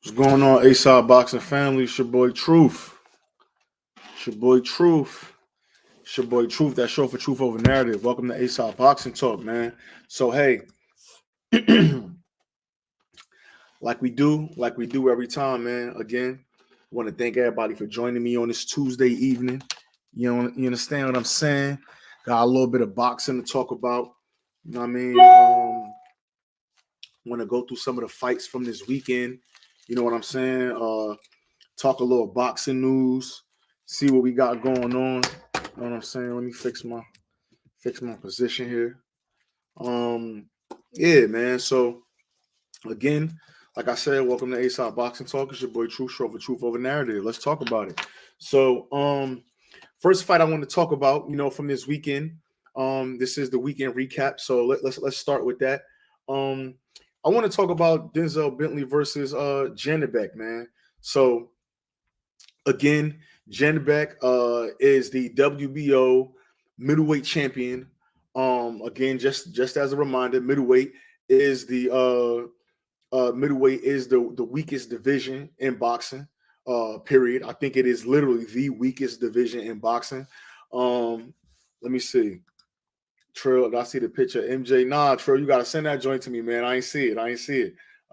What's going on, A-Side Boxing family? It's your boy Truth. It's your boy Truth. It's your boy Truth. That's short for Truth Over Narrative. Welcome to A-Side Boxing Talk, man. So, hey, like we do every time, man. Again, want to thank everybody for joining me on this Tuesday evening. You understand what I'm saying? Got a little bit of boxing to talk about. You know what I mean? Want to go through some of the fights from this weekend. You know what I'm saying? Talk a little boxing news, see what we got going on. You know what I'm saying? Let me fix my position here. Yeah, man. So again, like I said, welcome to A-Side Boxing Talk. It's your boy Truth, short for Truth Over Narrative. Let's talk about it. So, first fight I want to talk about, from this weekend. This is the weekend recap. So let's start with that. I want to talk about Denzel Bentley versus Janibek, man. So again, Janibek is the WBO middleweight champion. Again, just as a reminder, middleweight is the weakest division in boxing. Period. I think it is literally the weakest division in boxing. Let me see. Trill, I see the picture. MJ, nah, Trill, you gotta send that joint to me, man. I ain't see it.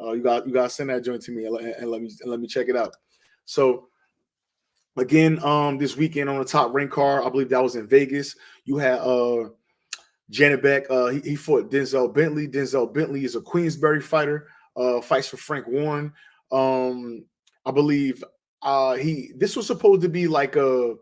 You gotta send that joint to me and let me check it out. So again, this weekend on the top rank card, I believe that was in Vegas. You had Janibek. He fought Denzel Bentley. Denzel Bentley is a Queensberry fighter. Fights for Frank Warren. I believe this was supposed to be like a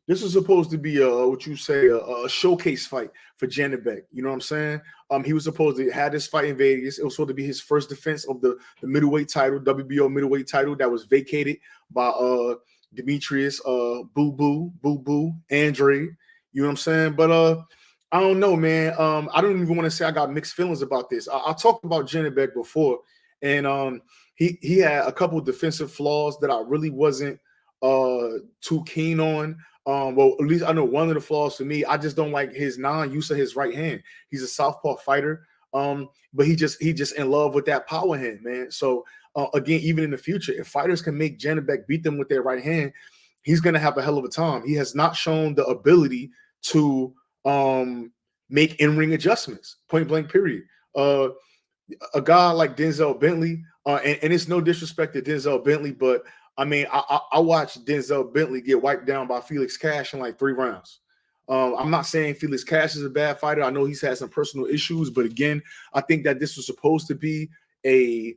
what you say a showcase fight for Janibek. You know what I'm saying? He was supposed to have this fight in Vegas. It was supposed to be his first defense of the middleweight title, WBO middleweight title that was vacated by Demetrius Boo Boo Andre. You know what I'm saying? But I don't know, man. I don't even want to say I got mixed feelings about this. I talked about Janibek before, and he had a couple of defensive flaws that I really wasn't too keen on. Well, at least I know one of the flaws for me. I just don't like his non-use of his right hand. He's a southpaw fighter, but he just in love with that power hand, man. So again, even in the future, if fighters can make Janibek beat them with their right hand, he's gonna have a hell of a time. He has not shown the ability to make in-ring adjustments, point blank, period. A guy like Denzel Bentley, and it's no disrespect to Denzel Bentley, but I mean, I watched Denzel Bentley get wiped down by Felix Cash in like 3 rounds. I'm not saying Felix Cash is a bad fighter. I know he's had some personal issues, but again, I think that this was supposed to be I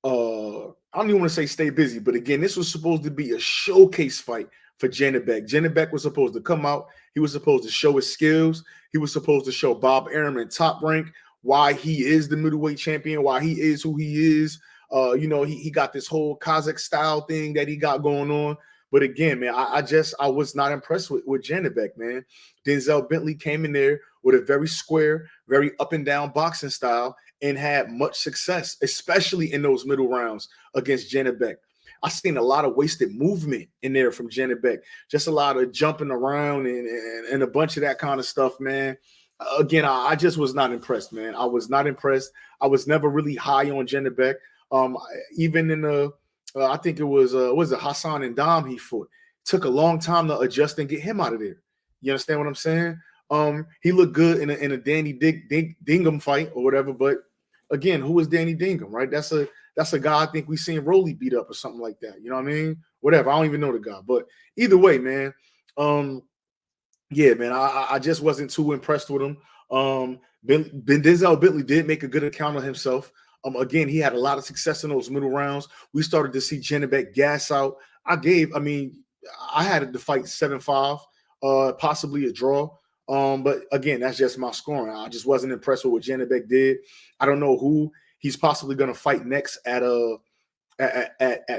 don't even want to say stay busy, but again, this was supposed to be a showcase fight for Janibek. Janibek was supposed to come out. He was supposed to show his skills. He was supposed to show Bob Arum in Top Rank why he is the middleweight champion, why he is who he is. He got this whole Kazakh style thing that he got going on. But again, man, I was not impressed with Janibek, man. Denzel Bentley came in there with a very square, very up and down boxing style and had much success, especially in those middle rounds against Janibek. I seen a lot of wasted movement in there from Janibek, just a lot of jumping around and a bunch of that kind of stuff, man. Again, I just was not impressed, man. I was not impressed. I was never really high on Janibek. Even in I think it was Hassan and Dom he fought. Took a long time to adjust and get him out of there. You understand what I'm saying? He looked good in a Danny Dingham fight or whatever, but again, who is Danny Dingham, right? That's a guy I think we seen Rolly beat up or something like that. You know what I mean? Whatever. I don't even know the guy, but either way, man. Yeah, man. I just wasn't too impressed with him. Denzel Bentley did make a good account of himself. Again, he had a lot of success in those middle rounds. We started to see Janibek gas out. I had the fight 7-5, possibly a draw. But again, that's just my scoring. I just wasn't impressed with what Janibek did. I don't know who he's possibly going to fight next at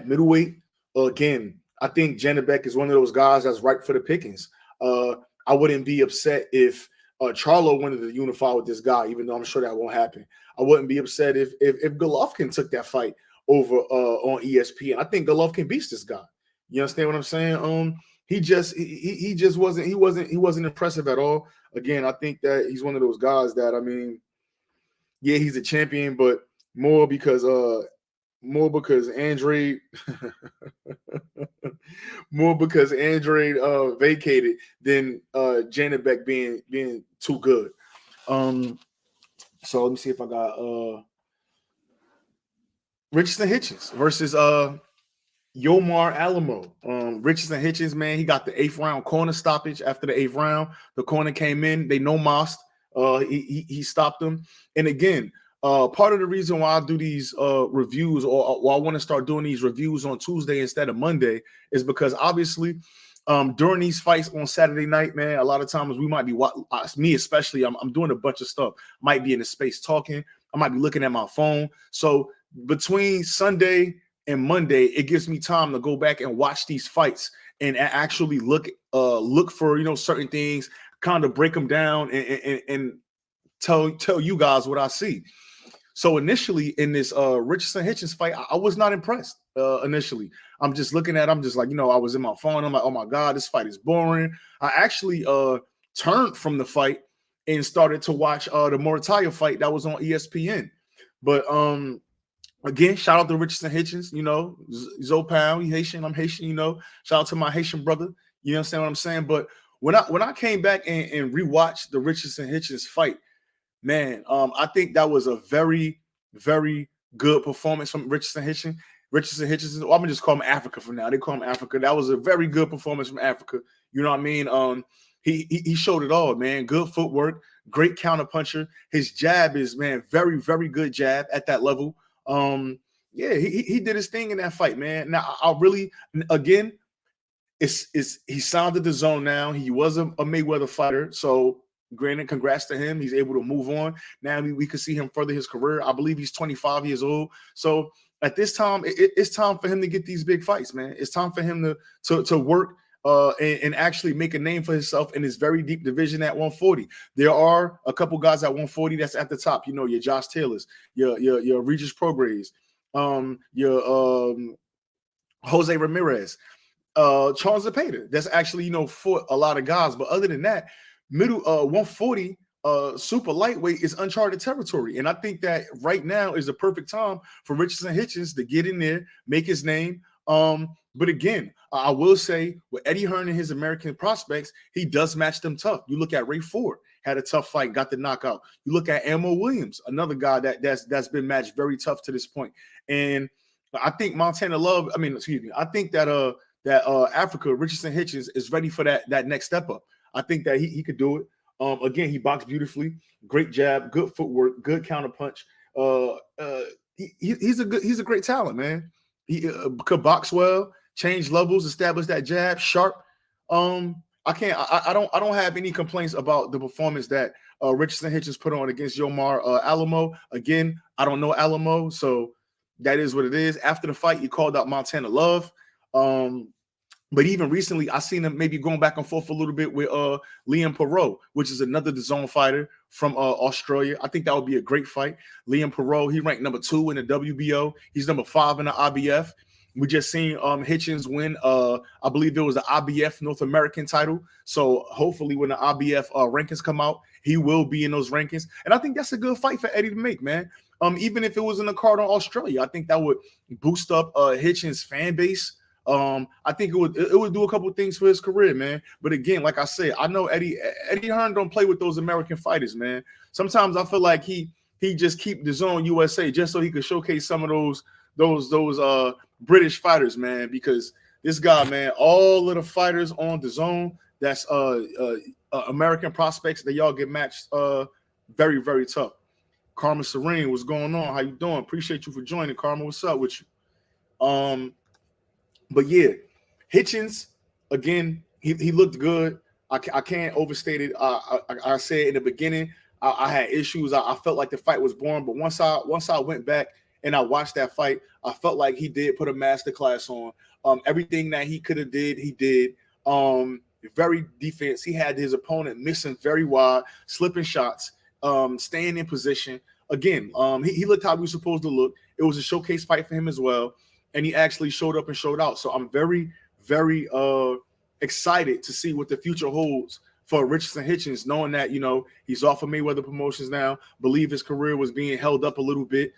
middleweight. Again, I think Janibek is one of those guys that's ripe for the pickings. I wouldn't be upset if Charlo wanted to unify with this guy, even though I'm sure that won't happen. I wouldn't be upset if Golovkin took that fight over on ESPN. I think Golovkin beats this guy. You understand what I'm saying? He just wasn't impressive at all. Again, I think that he's one of those guys that, I mean, yeah, he's a champion, but more because more because Andrade more because Andrade vacated than Janibek being too good. So let me see if I got Richardson Hitchens versus Yomar Alamo. Richardson Hitchens, man, he got the 8th round corner stoppage. After the 8th round, the corner came in. They no-mossed. He stopped them. And again, part of the reason why I do these reviews, or why I want to start doing these reviews on Tuesday instead of Monday, is because obviously during these fights on Saturday night, man, a lot of times we might be, me especially, I'm doing a bunch of stuff. Might be in the space talking. I might be looking at my phone. So between Sunday and Monday, it gives me time to go back and watch these fights and actually look for certain things, kind of break them down and tell you guys what I see. So initially in this Richardson Hitchens fight, I was not impressed. Initially, I'm just looking at, I'm just like, I was in my phone. I'm like, oh my God, this fight is boring. I actually turned from the fight and started to watch the Morataya fight that was on ESPN. But again, shout out to Richardson Hitchens, Zopound, he Haitian, I'm Haitian, shout out to my Haitian brother. You understand what I'm saying? But when I came back and rewatched the Richardson Hitchens fight, man, I think that was a very, very good performance from Richardson Hitchens. Richardson Hitchens, I'm gonna just call him Africa for now. They call him Africa. That was a very good performance from Africa. You know what I mean? He showed it all, man. Good footwork, great counter puncher. His jab is, man, very, very good jab at that level. Yeah, he did his thing in that fight, man. Now I really, again, he sounded the zone now. He was a Mayweather fighter, so granted, congrats to him. He's able to move on. Now we can see him further his career. I believe he's 25 years old. So at this time, it's time for him to get these big fights, man. It's time for him to work and actually make a name for himself in this very deep division at 140. There are a couple guys at 140 that's at the top. Your Josh Taylors, your Regis Prograis, your Jose Ramirez, Charles Zepeda. That's actually, fought a lot of guys. But other than that, middle 140 super lightweight is uncharted territory. And I think that right now is the perfect time for Richardson Hitchens to get in there, make his name. But again, I will say with Eddie Hearn and his American prospects, he does match them tough. You look at Ray Ford, had a tough fight, got the knockout. You look at Ammo Williams, another guy that's been matched very tough to this point. And I think Montana Love, I think that Africa, Richardson Hitchens, is ready for that next step up. I think that he could do it. Again, he boxed beautifully, great jab, good footwork, good counter punch. He's a great talent, man. He could box well, change levels, establish that jab, sharp. I don't have any complaints about the performance that Richardson Hitchens put on against Yomar Alamo. Again, I don't know Alamo, so that is what it is. After the fight, he called out Montana Love. But even recently, I seen him maybe going back and forth a little bit with Liam Perot, which is another DAZN fighter from Australia. I think that would be a great fight. Liam Perot, he ranked number 2 in the WBO. He's number 5 in the IBF. We just seen Hitchens win, I believe it was the IBF North American title. So hopefully when the IBF rankings come out, he will be in those rankings. And I think that's a good fight for Eddie to make, man. Even if it was in the card on Australia, I think that would boost up Hitchens' fan base. I think it would do a couple of things for his career, man. But again, like I said, I know Eddie Hearn don't play with those American fighters, man. Sometimes I feel like he just keep DAZN USA just so he could showcase some of those British fighters, man. Because this guy, man, all of the fighters on DAZN, that's American prospects, that y'all get matched very, very tough. Karma Serene, what's going on? How you doing? Appreciate you for joining, Karma. What's up with you? But yeah, Hitchens, again, he looked good. I can't overstate it. I said in the beginning, I had issues. I felt like the fight was boring, but once I went back and I watched that fight, I felt like he did put a masterclass on. Everything that he could have did, he did. Very defense. He had his opponent missing very wide, slipping shots, staying in position. Again, he looked how he was supposed to look. It was a showcase fight for him as well. And he actually showed up and showed out. So I'm very, very excited to see what the future holds for Richardson Hitchens, knowing that, he's off of Mayweather Promotions now. Believe his career was being held up a little bit.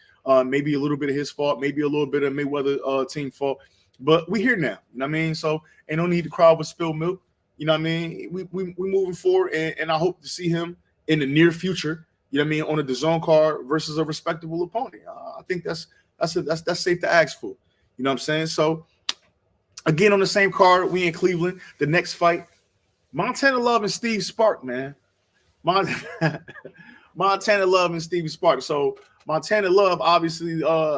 Maybe a little bit of his fault, maybe a little bit of Mayweather team fault. But we here now. You know what I mean? So ain't no need to cry over spilled milk. You know what I mean? We moving forward, and I hope to see him in the near future. You know what I mean? On a DAZN card versus a respectable opponent. I think that's safe to ask for. You know what I'm saying? So again, on the same card, we in Cleveland. The next fight, Montana Love and Steve Spark, man. Montana Love and Stevie Spark. So Montana Love, obviously,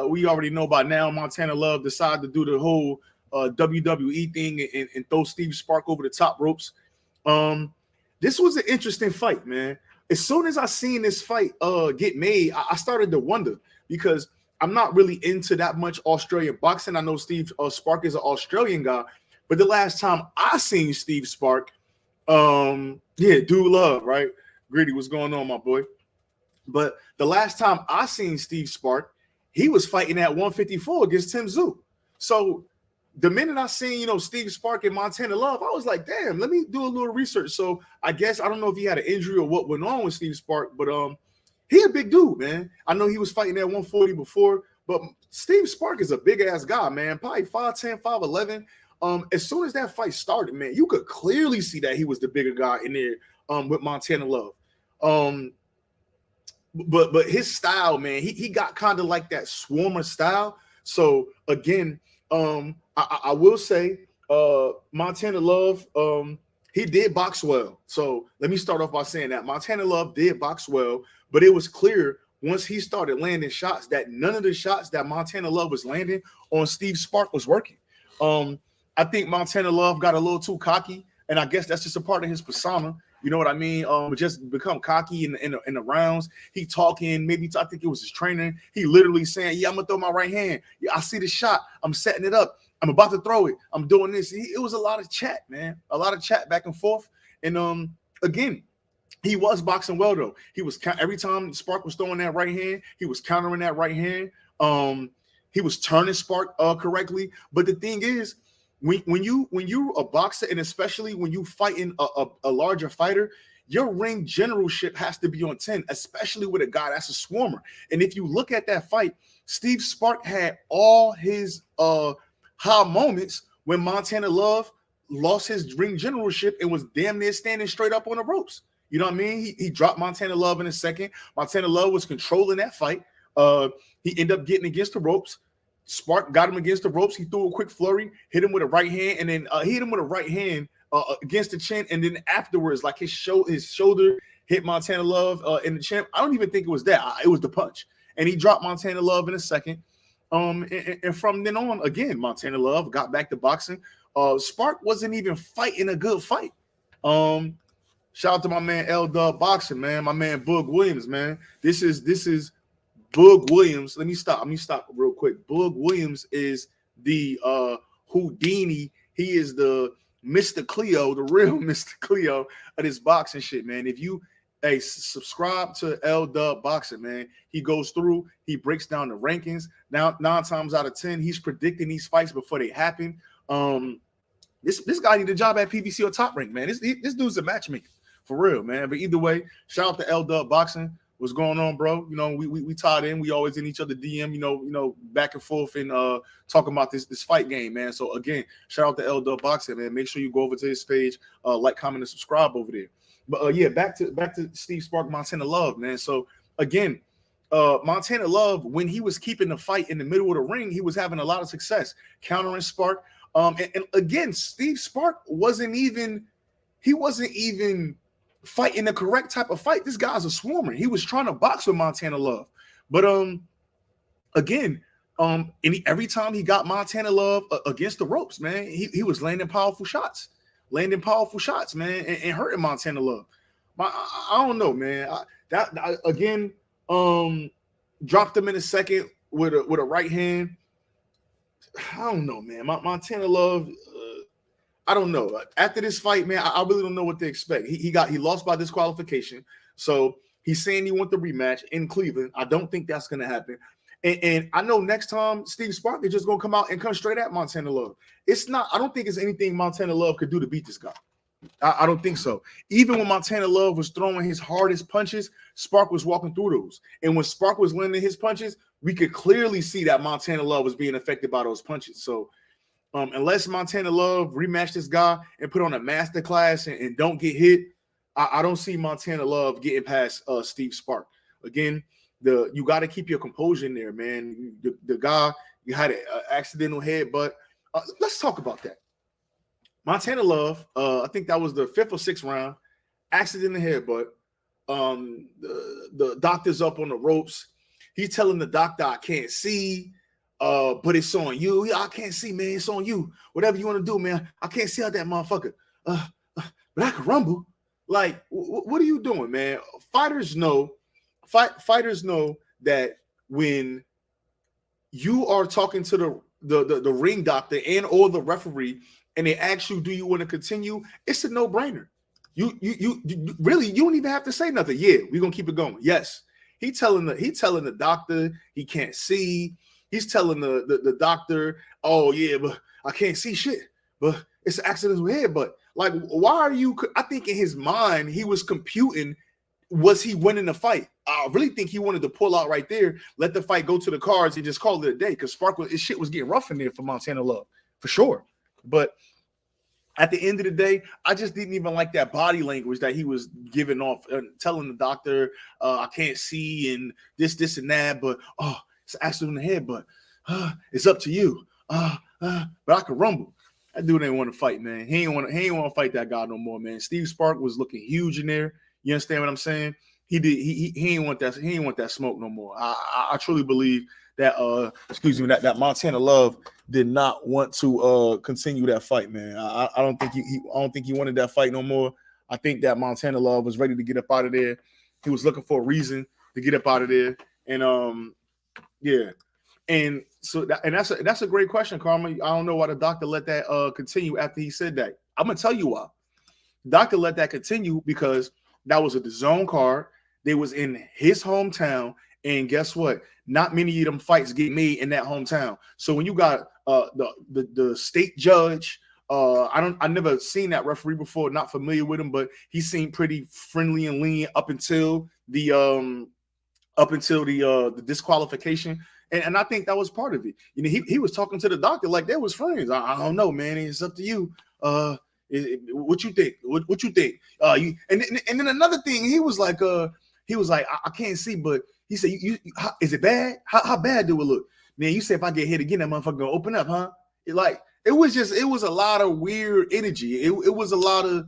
we already know by now. Montana Love decided to do the whole WWE thing and throw Stevie Spark over the top ropes. This was an interesting fight, man. As soon as I seen this fight get made, I started to wonder, because I'm not really into that much Australian boxing. I know Steve Spark is an Australian guy, but the last time I seen Steve Spark, Dude Love, right? Gritty, what's going on, my boy? But the last time I seen Steve Spark, he was fighting at 154 against Tim Tszyu. So the minute I seen, Steve Spark and Montana Love, I was like, damn, let me do a little research. So I guess, I don't know if he had an injury or what went on with Steve Spark, but he a big dude, man. I know he was fighting at 140 before, but Steve Spark is a big-ass guy, man. Probably 5'10", 5'11". As soon as that fight started, man, you could clearly see that he was the bigger guy in there with Montana Love. But his style, man, he got kind of like that swarmer style. So again, I will say Montana Love, he did box well. So let me start off by saying that Montana Love did box well, but it was clear once he started landing shots that none of the shots that Montana Love was landing on Steve Spark was working. I think Montana Love got a little too cocky, and I guess that's just a part of his persona. You know what I mean? Just become cocky in the rounds. He talking, maybe I think it was his trainer. He literally saying, yeah, I'm going to throw my right hand. Yeah, I see the shot. I'm setting it up. I'm about to throw it. I'm doing this. It was a lot of chat, man. A lot of chat back and forth. And again, he was boxing well, though. He was every time Spark was throwing that right hand, he was countering that right hand. He was turning Spark correctly. But the thing is, when you a boxer, and especially when you fighting a larger fighter, your ring generalship has to be on 10, especially with a guy that's a swarmer. And if you look at that fight, Steve Spark had all his high moments when Montana Love lost his ring generalship and was damn near standing straight up on the ropes. You know what I mean? He dropped Montana Love in a second. Montana Love was controlling that fight. He ended up getting against the ropes. Spark got him against the ropes. He threw a quick flurry, hit him with a right hand, and then hit him with a right hand against the chin. And then afterwards, like his shoulder hit Montana Love in the chin. I don't even think it was that. It was the punch. And he dropped Montana Love in a second. And from then on, again, Montana Love got back to boxing. Spark wasn't even fighting a good fight. Shout out to my man L Dub Boxing, man. My man Boog Williams, man. This is Boog Williams. Let me stop real quick. Boog Williams is the Houdini. He is the Mr. Cleo, the real Mr. Cleo of this boxing shit, man. If you subscribe to L Dub Boxing, man, he goes through, he breaks down the rankings. Now, 9 times out of 10, he's predicting these fights before they happen. This guy need a job at PBC or Top Rank, man. This dude's a matchmaker for real, man. But either way, shout out to L Dub Boxing. What's going on, bro? You know, we tied in. We always in each other DM, you know, back and forth and talking about this fight game, man. So again, shout out to L Dub Boxing, man. Make sure you go over to his page, like, comment, and subscribe over there. But yeah, back to Steve Spark, Montana Love, man. So again, Montana Love, when he was keeping the fight in the middle of the ring, he was having a lot of success countering Spark. And again, Steve Spark wasn't even fighting the correct type of fight. This guy's a swarmer. He was trying to box with Montana Love, but again, every time he got Montana Love against the ropes, man, he was landing powerful shots, man, and hurting Montana Love. I don't know, man. Again, dropped him in a second with a right hand. I don't know, man. Montana Love. I don't know. After this fight, man, I really don't know what to expect. He lost by disqualification. So he's saying he wants the rematch in Cleveland. I don't think that's going to happen. And I know next time Steve Spark is just going to come out and come straight at Montana Love. I don't think it's anything Montana Love could do to beat this guy. I don't think so. Even when Montana Love was throwing his hardest punches, Spark was walking through those. And when Spark was landing his punches, we could clearly see that Montana Love was being affected by those punches. So unless Montana Love rematch this guy and put on a masterclass and don't get hit, I don't see Montana Love getting past Steve Spark. Again, you got to keep your composure in there, man. The guy, you had an accidental headbutt. Let's talk about that. Montana Love, I think that was the 5th or 6th round, accidental headbutt. The doctor's up on the ropes. He's telling the doctor, I can't see, but it's on you. Yeah, I can't see, man. It's on you. Whatever you want to do, man. I can't see out that motherfucker. But I can rumble. Like, what are you doing, man? Fighters know that when you are talking to the ring doctor and or the referee, and they ask you, do you want to continue? It's a no-brainer. You really, you don't even have to say nothing. Yeah, we're gonna keep it going. Yes. He telling the doctor he can't see. He's telling the doctor, oh yeah, but I can't see shit. But it's an accidental headbutt. Like, why are you? I think in his mind he was computing, was he winning the fight? I really think he wanted to pull out right there, let the fight go to the cards, and just call it a day. Because his shit was getting rough in there for Montana Love, for sure. But at the end of the day, I just didn't even like that body language that he was giving off, telling the doctor, I can't see, and this, and that, but it's an accident in the head, but it's up to you. But I can rumble. That dude ain't want to fight, man. He ain't want to fight that guy no more, man. Steve Spark was looking huge in there. You understand what I'm saying? He ain't want that. He ain't want that smoke no more. I truly believe that that Montana Love did not want to continue that fight, man. I don't think he wanted that fight no more. I think that Montana Love was ready to get up out of there. He was looking for a reason to get up out of there, and yeah. And so that's a great question, Karma. I don't know why the doctor let that continue after he said that. I'm gonna tell you why. The doctor let that continue because that was a DAZN card. They was in his hometown, and guess what? Not many of them fights get made in that hometown. So when you got the state judge, I never seen that referee before, not familiar with him, but he seemed pretty friendly and lenient up until the disqualification. And I think that was part of it. You know, he was talking to the doctor like they was friends. I don't know, man. It's up to you. What you think? What you think? And then another thing, he was like, I can't see, but he said, is it bad? How bad do it look? Man, you say if I get hit again, that motherfucker gonna open up, huh? It was a lot of weird energy. It was a lot of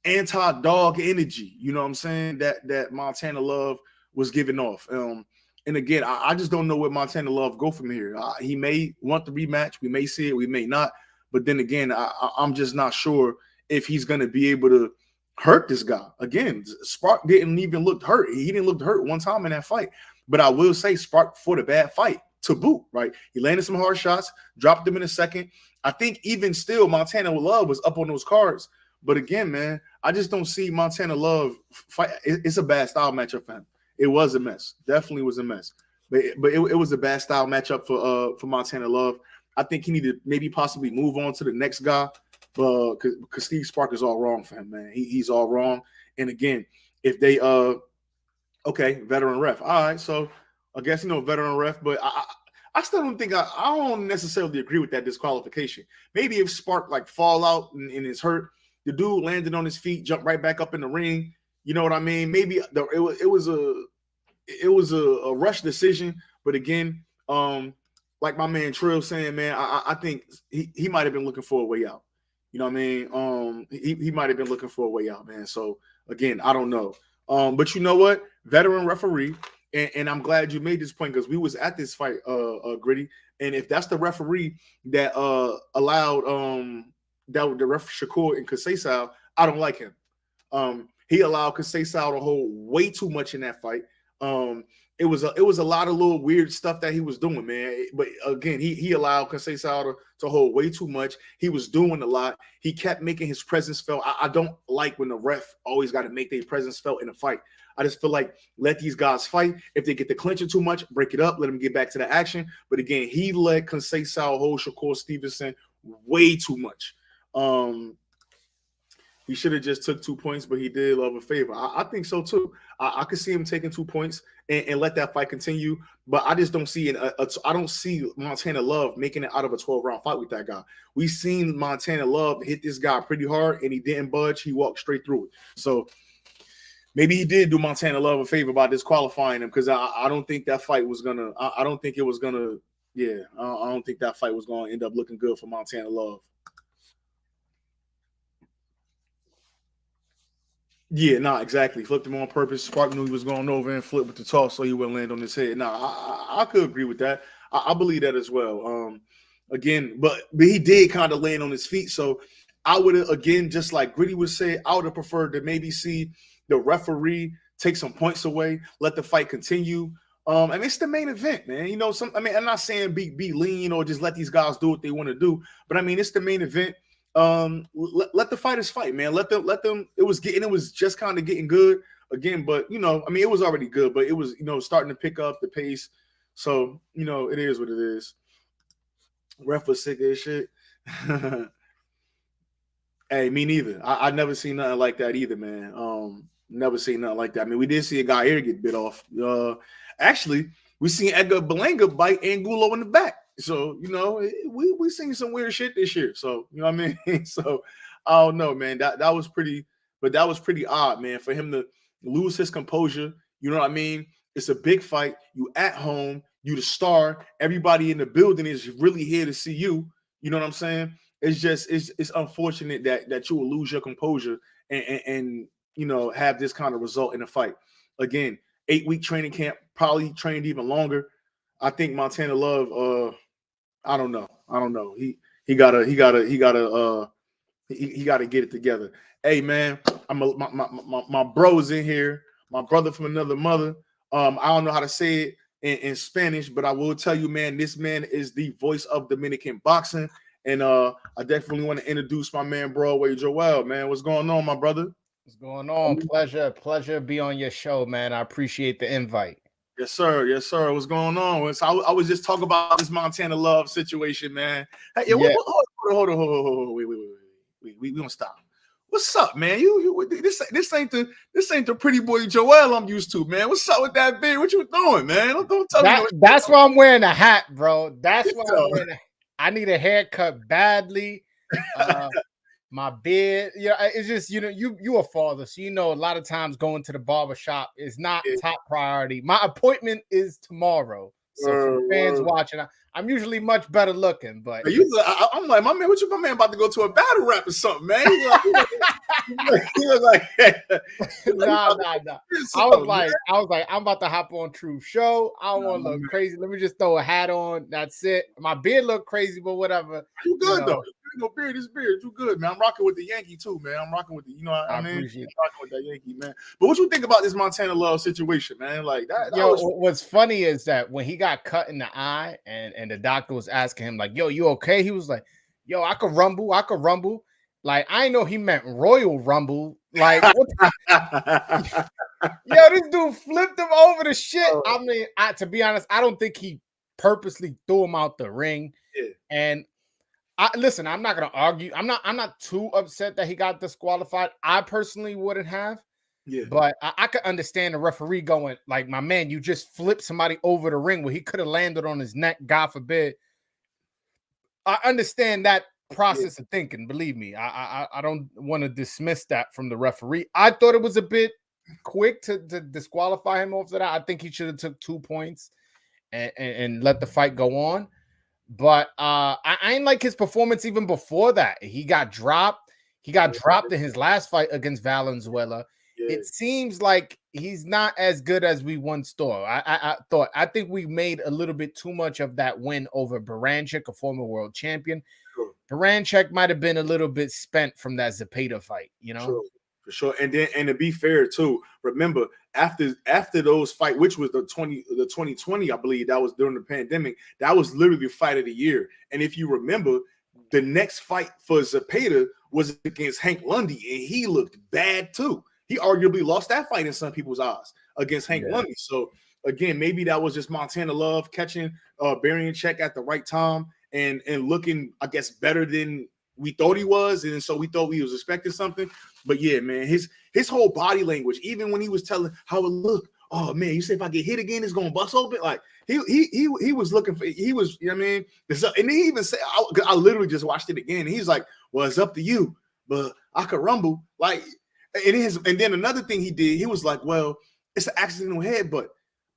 anti-dog energy. You know what I'm saying? That Montana Love was giving off. And again, I just don't know where Montana Love go from here. He may want the rematch. We may see it. We may not. But then again, I'm just not sure if he's going to be able to hurt this guy. Again, Spark didn't even look hurt. He didn't look hurt one time in that fight. But I will say Spark fought a bad fight to boot, right? He landed some hard shots, dropped them in a second. I think even still, Montana Love was up on those cards. But again, man, I just don't see Montana Love fight. It's a bad style matchup for him. It was a mess. Definitely was a mess. But it was a bad style matchup for Montana Love. I think he needed maybe possibly move on to the next guy, because Steve Spark is all wrong for him, man. He's all wrong. And again, if they veteran ref. All right, so I guess veteran ref, but I still don't think I don't necessarily agree with that disqualification. Maybe if Spark like fall out and is hurt, the dude landed on his feet, jumped right back up in the ring. You know what I mean? Maybe it was a rush decision, but again, like my man Trill saying, man, I think he might have been looking for a way out. You know what I mean? He might have been looking for a way out, man. So again, I don't know. But you know what? Veteran referee, and I'm glad you made this point because we was at this fight, Gritty. And if that's the referee that allowed that the ref Shakur and Kasey, I don't like him. He allowed Kasey to hold way too much in that fight. It was a lot of little weird stuff that he was doing, man. But again, he allowed Kasey to hold way too much. He was doing a lot. He kept making his presence felt. I don't like when the ref always got to make their presence felt in a fight. I just feel like let these guys fight. If they get the clinching too much, break it up. Let them get back to the action. But again, he let Kasey hold Shakur Stevenson way too much. He should have just took 2 points, but he did love a favor. I think so too. I could see him taking 2 points and let that fight continue. But I just don't see I don't see Montana Love making it out of a 12-round fight with that guy. We've seen Montana Love hit this guy pretty hard, and he didn't budge. He walked straight through it. So maybe he did do Montana Love a favor by disqualifying him, because I don't think that fight was gonna. I don't think it was gonna. Yeah, I don't think that fight was gonna end up looking good for Montana Love. Yeah, nah, exactly. Flipped him on purpose. Spark knew he was going over and flip with the toss so he wouldn't land on his head. Nah, I could agree with that. I believe that as well. Again, but he did kind of land on his feet. So I would have, again, just like Gritty would say, I would have preferred to maybe see the referee take some points away, let the fight continue. And it's the main event, man. You know, I'm not saying be lean or just let these guys do what they want to do, but I mean, it's the main event. Let the fighters fight, man. Let them. It was just kind of getting good again, but you know, I mean, it was already good, but it was, you know, starting to pick up the pace. So, you know, it is what it is. Ref was sick as shit. Hey, me neither. I never seen nothing like that either, man. Never seen nothing like that. I mean, we did see a guy here get bit off. Actually, we seen Edgar Berlanga bite Angulo in the back. So, you know, we seen some weird shit this year. So, you know what I mean? So, I don't know, man. That was pretty odd, man, for him to lose his composure. You know what I mean? It's a big fight. You at home, you the star. Everybody in the building is really here to see you. You know what I'm saying? It's just it's unfortunate that you will lose your composure and you know, have this kind of result in a fight. Again, 8-week training camp, probably trained even longer. I think Montana Love, I don't know. He gotta get it together. Hey man, my bro's in here, my brother from another mother. I don't know how to say it in Spanish, but I will tell you, man, this man is the voice of Dominican boxing. And I definitely want to introduce my man Broadway Joel, man. What's going on, my brother? What's going on? Pleasure to be on your show, man. I appreciate the invite. Yes, sir. Yes, sir. What's going on? So I was just talking about this Montana Love situation, man. Hey, yeah. Hold on. Wait. We gonna stop. What's up, man? This ain't the pretty boy Joel I'm used to, man. What's up with that beard? What you doing, man? Don't tell me. That's why I'm wearing a hat, bro. That's why I'm wearing I need a haircut badly. My beard, it's just, you know, you a father, so you know a lot of times going to the barbershop is not top priority. My appointment is tomorrow, so for the fans watching, I'm usually much better looking. But I'm like, my man about to go to a battle rap or something, man. He was like, nah. I was like, I'm about to hop on True Show. I don't want to look crazy. Let me just throw a hat on. That's it. My beard look crazy, but whatever. You good though. No beard, this beard, you good, man. I'm rocking with the Yankee too, man. I'm rocking with the, you know what I mean? I'm rocking with that Yankee, man. But what you think about this Montana Love situation, man? Like that. What's funny is that when he got cut in the eye and the doctor was asking him, like, yo, you okay? He was like, yo, I could rumble. Like, I know he meant Royal Rumble. Like, this dude flipped him over the shit. I mean, to be honest, I don't think he purposely threw him out the ring. Yeah. And listen, I'm not gonna argue. I'm not too upset that he got disqualified. I personally wouldn't have. Yeah. But I could understand the referee going, like, my man, you just flipped somebody over the ring where he could have landed on his neck, God forbid. I understand that process of thinking. Believe me, I don't want to dismiss that from the referee. I thought it was a bit quick to disqualify him off of that. I think he should have took 2 points and let the fight go on. But I ain't like his performance even before that. He got dropped. He got dropped in his last fight against Valenzuela. Yeah. It seems like he's not as good as we once thought. I think we made a little bit too much of that win over Baranchyk, a former world champion. Sure. Baranchyk might have been a little bit spent from that Zepeda fight, you know? Sure. For sure. And to be fair too, remember after those fight, which was the 2020, I believe that was during the pandemic, that was literally the fight of the year. And if you remember, the next fight for Zepeda was against Hank Lundy, and he looked bad too. He arguably lost that fight in some people's eyes against Hank Lundy. So again, maybe that was just Montana Love catching Baranchyk at the right time and looking, I guess, better than we thought he was, and so we thought we was expecting something. But yeah, man, his whole body language, even when he was telling how it looked, oh man, you say if I get hit again, it's gonna bust open. Like he was looking for, he was, you know what I mean? And he even said, I literally just watched it again. And he's like, well, it's up to you, but I could rumble. Like, and then another thing he did, he was like, well, it's an accidental headbutt.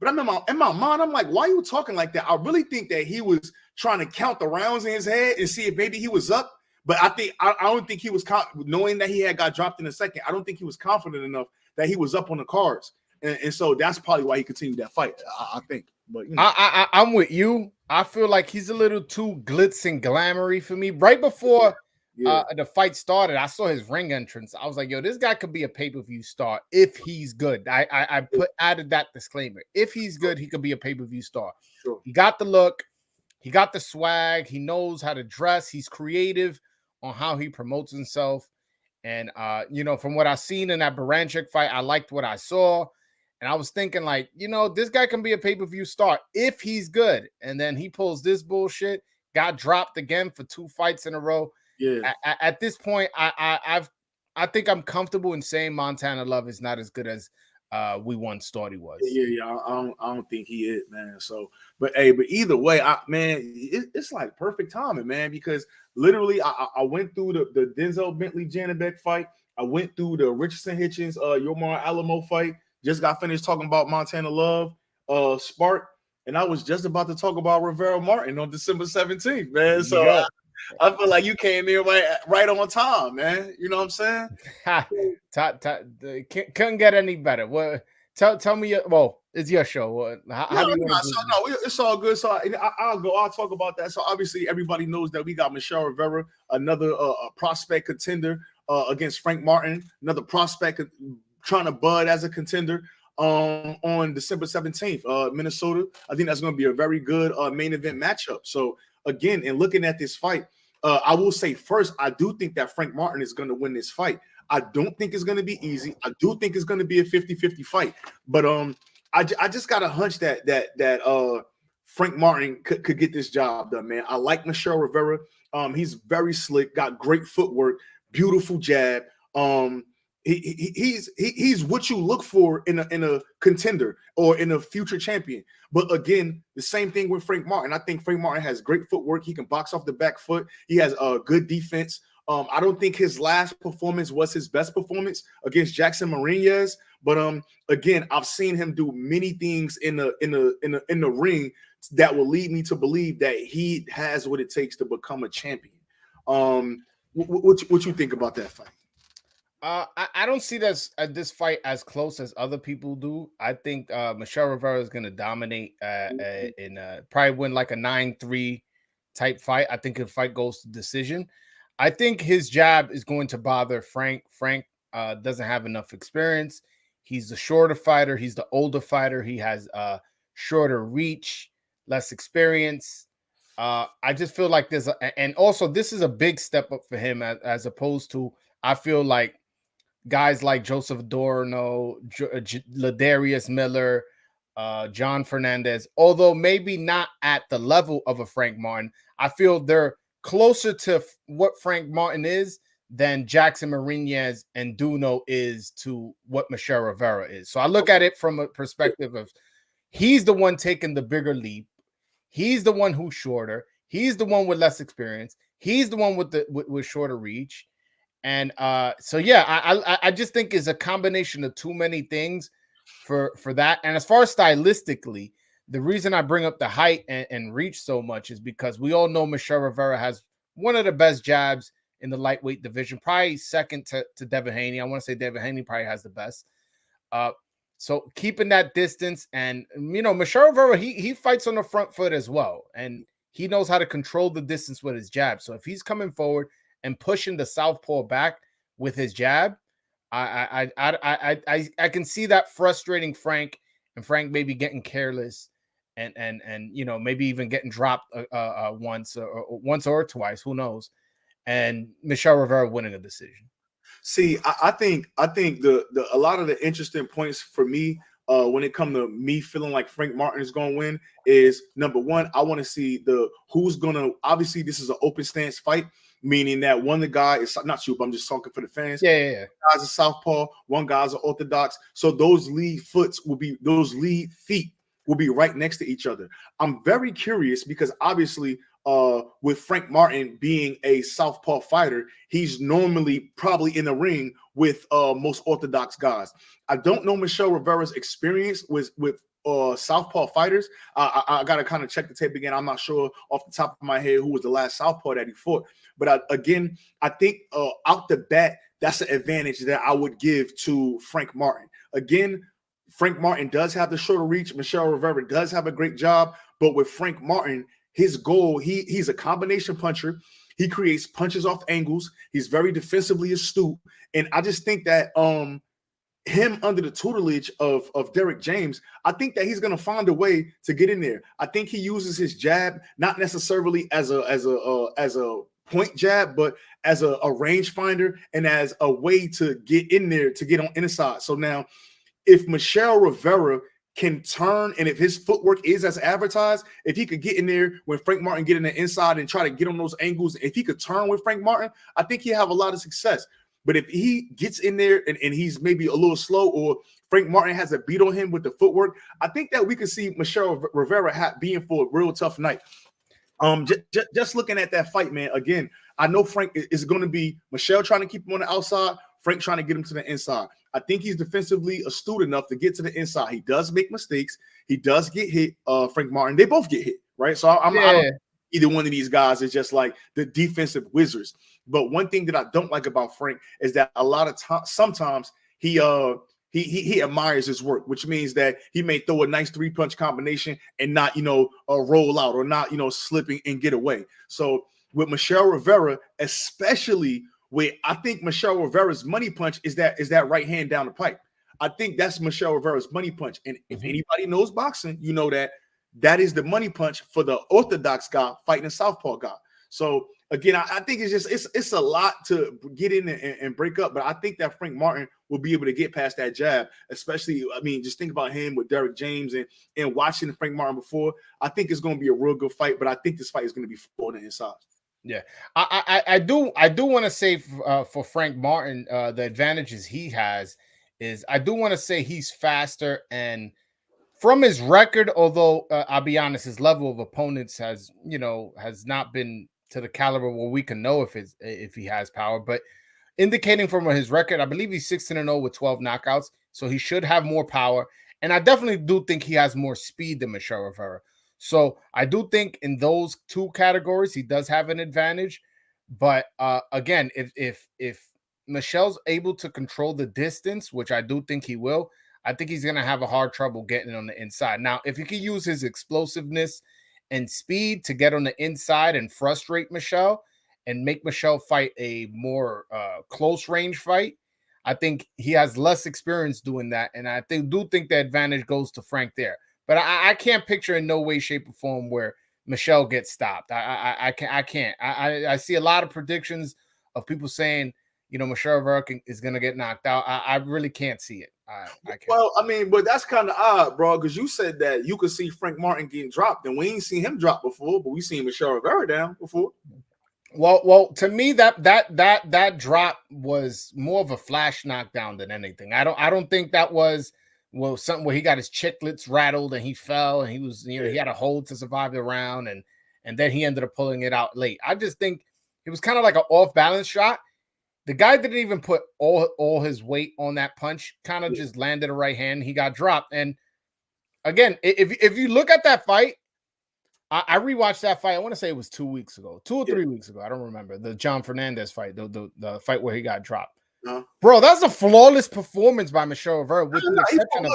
But I'm in my mind, I'm like, why are you talking like that? I really think that he was trying to count the rounds in his head and see if maybe he was up. But I don't think he was knowing that he had got dropped in a second. I don't think he was confident enough that he was up on the cards, and so that's probably why he continued that fight. I think. But you know. I'm with you. I feel like he's a little too glitz and glamoury for me. Right before the fight started, I saw his ring entrance. I was like, yo, this guy could be a pay-per-view star if he's good. I added that disclaimer. If he's good, he could be a pay-per-view star. Sure. He got the look, he got the swag, he knows how to dress, he's creative on how he promotes himself. And you know, from what I've seen in that Baranchik fight, I liked what I saw. And I was thinking, like, you know, this guy can be a pay-per-view star if he's good. And then he pulls this bullshit, got dropped again for 2 fights in a row. Yeah. At this point, I think I'm comfortable in saying Montana Love is not as good as we once thought he was. Yeah. I don't think he is, man. So, but either way, it's like perfect timing, man. Because literally, I went through the Denzel Bentley Janibek fight. I went through the Richardson Hitchens Yomar Alamo fight. Just got finished talking about Montana Love, Spark, and I was just about to talk about Rivera Martin on December 17th, man. So yeah. I feel like you came in right on time, man. You know what I'm saying? Couldn't get any better. What? Tell me. It's your show. How do you? It's all good. So I'll talk about that. So obviously everybody knows that we got Michelle Rivera, another prospect contender against Frank Martin, another prospect trying to bud as a contender on December 17th, Minnesota. I think that's going to be a very good main event matchup. So again, in looking at this fight, I will say first, I do think that Frank Martin is going to win this fight. I don't think it's going to be easy. I do think it's going to be a 50-50 fight. But I just got a hunch that Frank Martin could get this job done, man. I like Michelle Rivera. He's very slick, got great footwork, beautiful jab. He's what you look for in a contender or in a future champion. But again, the same thing with Frank Martin. I think Frank Martin has great footwork. He can box off the back foot. He has a good defense. I don't think his last performance was his best performance against Jackson Marinez. But again, I've seen him do many things in the ring that will lead me to believe that he has what it takes to become a champion. What you think about that fight? I don't see this fight as close as other people do. I think Michelle Rivera is going to dominate and probably win like a 9-3 type fight. I think the fight goes to decision. I think his jab is going to bother Frank. Frank doesn't have enough experience. He's the shorter fighter. He's the older fighter. He has shorter reach, less experience. I just feel like and also this is a big step up for him as opposed to, I feel like, guys like Joseph Adorno, Ladarius Miller, John Fernandez, although maybe not at the level of a Frank Martin, I feel they're closer to what Frank Martin is than Jackson Marinez and Duno is to what Michelle Rivera is. So I look at it from a perspective of he's the one taking the bigger leap. He's the one who's shorter. He's the one with less experience. He's the one with shorter reach. And so yeah, I just think it's a combination of too many things for that. And as far as stylistically, the reason I bring up the height and reach so much is because we all know Michelle Rivera has one of the best jabs in the lightweight division, probably second to Devin Haney. I want to say Devin Haney probably has the best. So keeping that distance, and you know, Michelle Rivera, he fights on the front foot as well, and he knows how to control the distance with his jab. So if he's coming forward and pushing the southpaw back with his jab, I can see that frustrating Frank, and Frank maybe getting careless, and you know, maybe even getting dropped once or twice, who knows, and Michelle Rivera winning a decision. See, I think a lot of the interesting points for me when it comes to me feeling like Frank Martin is going to win is number one, I want to see who's going to, obviously this is an open stance fight, meaning that one of the guy is not you, but I'm just talking for the fans. Yeah. Guy's a southpaw, one guy's an orthodox. So those lead feet will be right next to each other. I'm very curious because obviously with Frank Martin being a southpaw fighter, he's normally probably in the ring with most orthodox guys. I don't know Michel Rivera's experience with southpaw fighters. I got to kind of check the tape again. I'm not sure off the top of my head who was the last southpaw that he fought. But I think out the bat, that's an advantage that I would give to Frank Martin. Again, Frank Martin does have the shorter reach. Michel Rivera does have a great job. But with Frank Martin, his goal, he's a combination puncher. He creates punches off angles. He's very defensively astute. And I just think that him under the tutelage of Derek James, I think that he's going to find a way to get in there. I think he uses his jab not necessarily as a point jab, but as a range finder and as a way to get in there, to get on inside. So now, if Michel Rivera can turn, and if his footwork is as advertised, if he could get in there when Frank Martin get in the inside and try to get on those angles, if he could turn with Frank Martin, I think he'll have a lot of success. But if he gets in there and he's maybe a little slow, or Frank Martin has a beat on him with the footwork, I think that we could see Michel Rivera being for a real tough night. Just looking at that fight, man, again, I know Frank is going to be Michel trying to keep him on the outside, Frank trying to get him to the inside. I think he's defensively astute enough to get to the inside. He does make mistakes. He does get hit. Frank Martin, they both get hit, right? So I don't, either one of these guys is just like the defensive wizards. But one thing that I don't like about Frank is that a lot of times, sometimes he admires his work, which means that he may throw a nice 3-punch combination and not, roll out or not, slipping and get away. So with Michel Rivera, especially where I think Michel Rivera's money punch is that right hand down the pipe. I think that's Michel Rivera's money punch. And if anybody knows boxing, you know that is the money punch for the orthodox guy fighting a southpaw guy. So again, I think it's a lot to get in and break up, but I think that Frank Martin will be able to get past that jab, especially, I mean, just think about him with Derek James and watching Frank Martin before. I think it's going to be a real good fight, but I think this fight is going to be for the inside. Yeah, I do want to say for Frank Martin, the advantages he has is I do want to say he's faster, and from his record, although I'll be honest, his level of opponents has not been to the caliber where we can know if he has power, but indicating from his record, I believe he's 16-0 with 12 knockouts, so he should have more power, and I definitely do think he has more speed than Michel Rivera. So I do think in those two categories, he does have an advantage. But again, if Michel's able to control the distance, which I do think he will, I think he's going to have a hard trouble getting on the inside. Now, if he can use his explosiveness and speed to get on the inside and frustrate Michel and make Michel fight a more close range fight, I think he has less experience doing that. And I do think the advantage goes to Frank there. But I can't picture in no way, shape, or form where Michel gets stopped. I can't. I see a lot of predictions of people saying, Michel Rivera is going to get knocked out. I really can't see it. I can't. Well, I mean, but that's kind of odd, bro, because you said that you could see Frank Martin getting dropped, and we ain't seen him drop before, but we seen Michel Rivera down before. Well, to me, that drop was more of a flash knockdown than anything. I don't think that was something where he got his chiclets rattled and he fell and he was, he had a hold to survive the round and then he ended up pulling it out late. I just think it was kind of like an off balance shot. The guy didn't even put all his weight on that punch, kind of just landed a right hand. He got dropped. And again, if you look at that fight, I rewatched that fight. I want to say it was 2 weeks ago, 2 or 3 weeks ago. I don't remember. The John Fernandez fight, the fight where he got dropped. Bro, that's a flawless performance by Michel Rivera. With the exception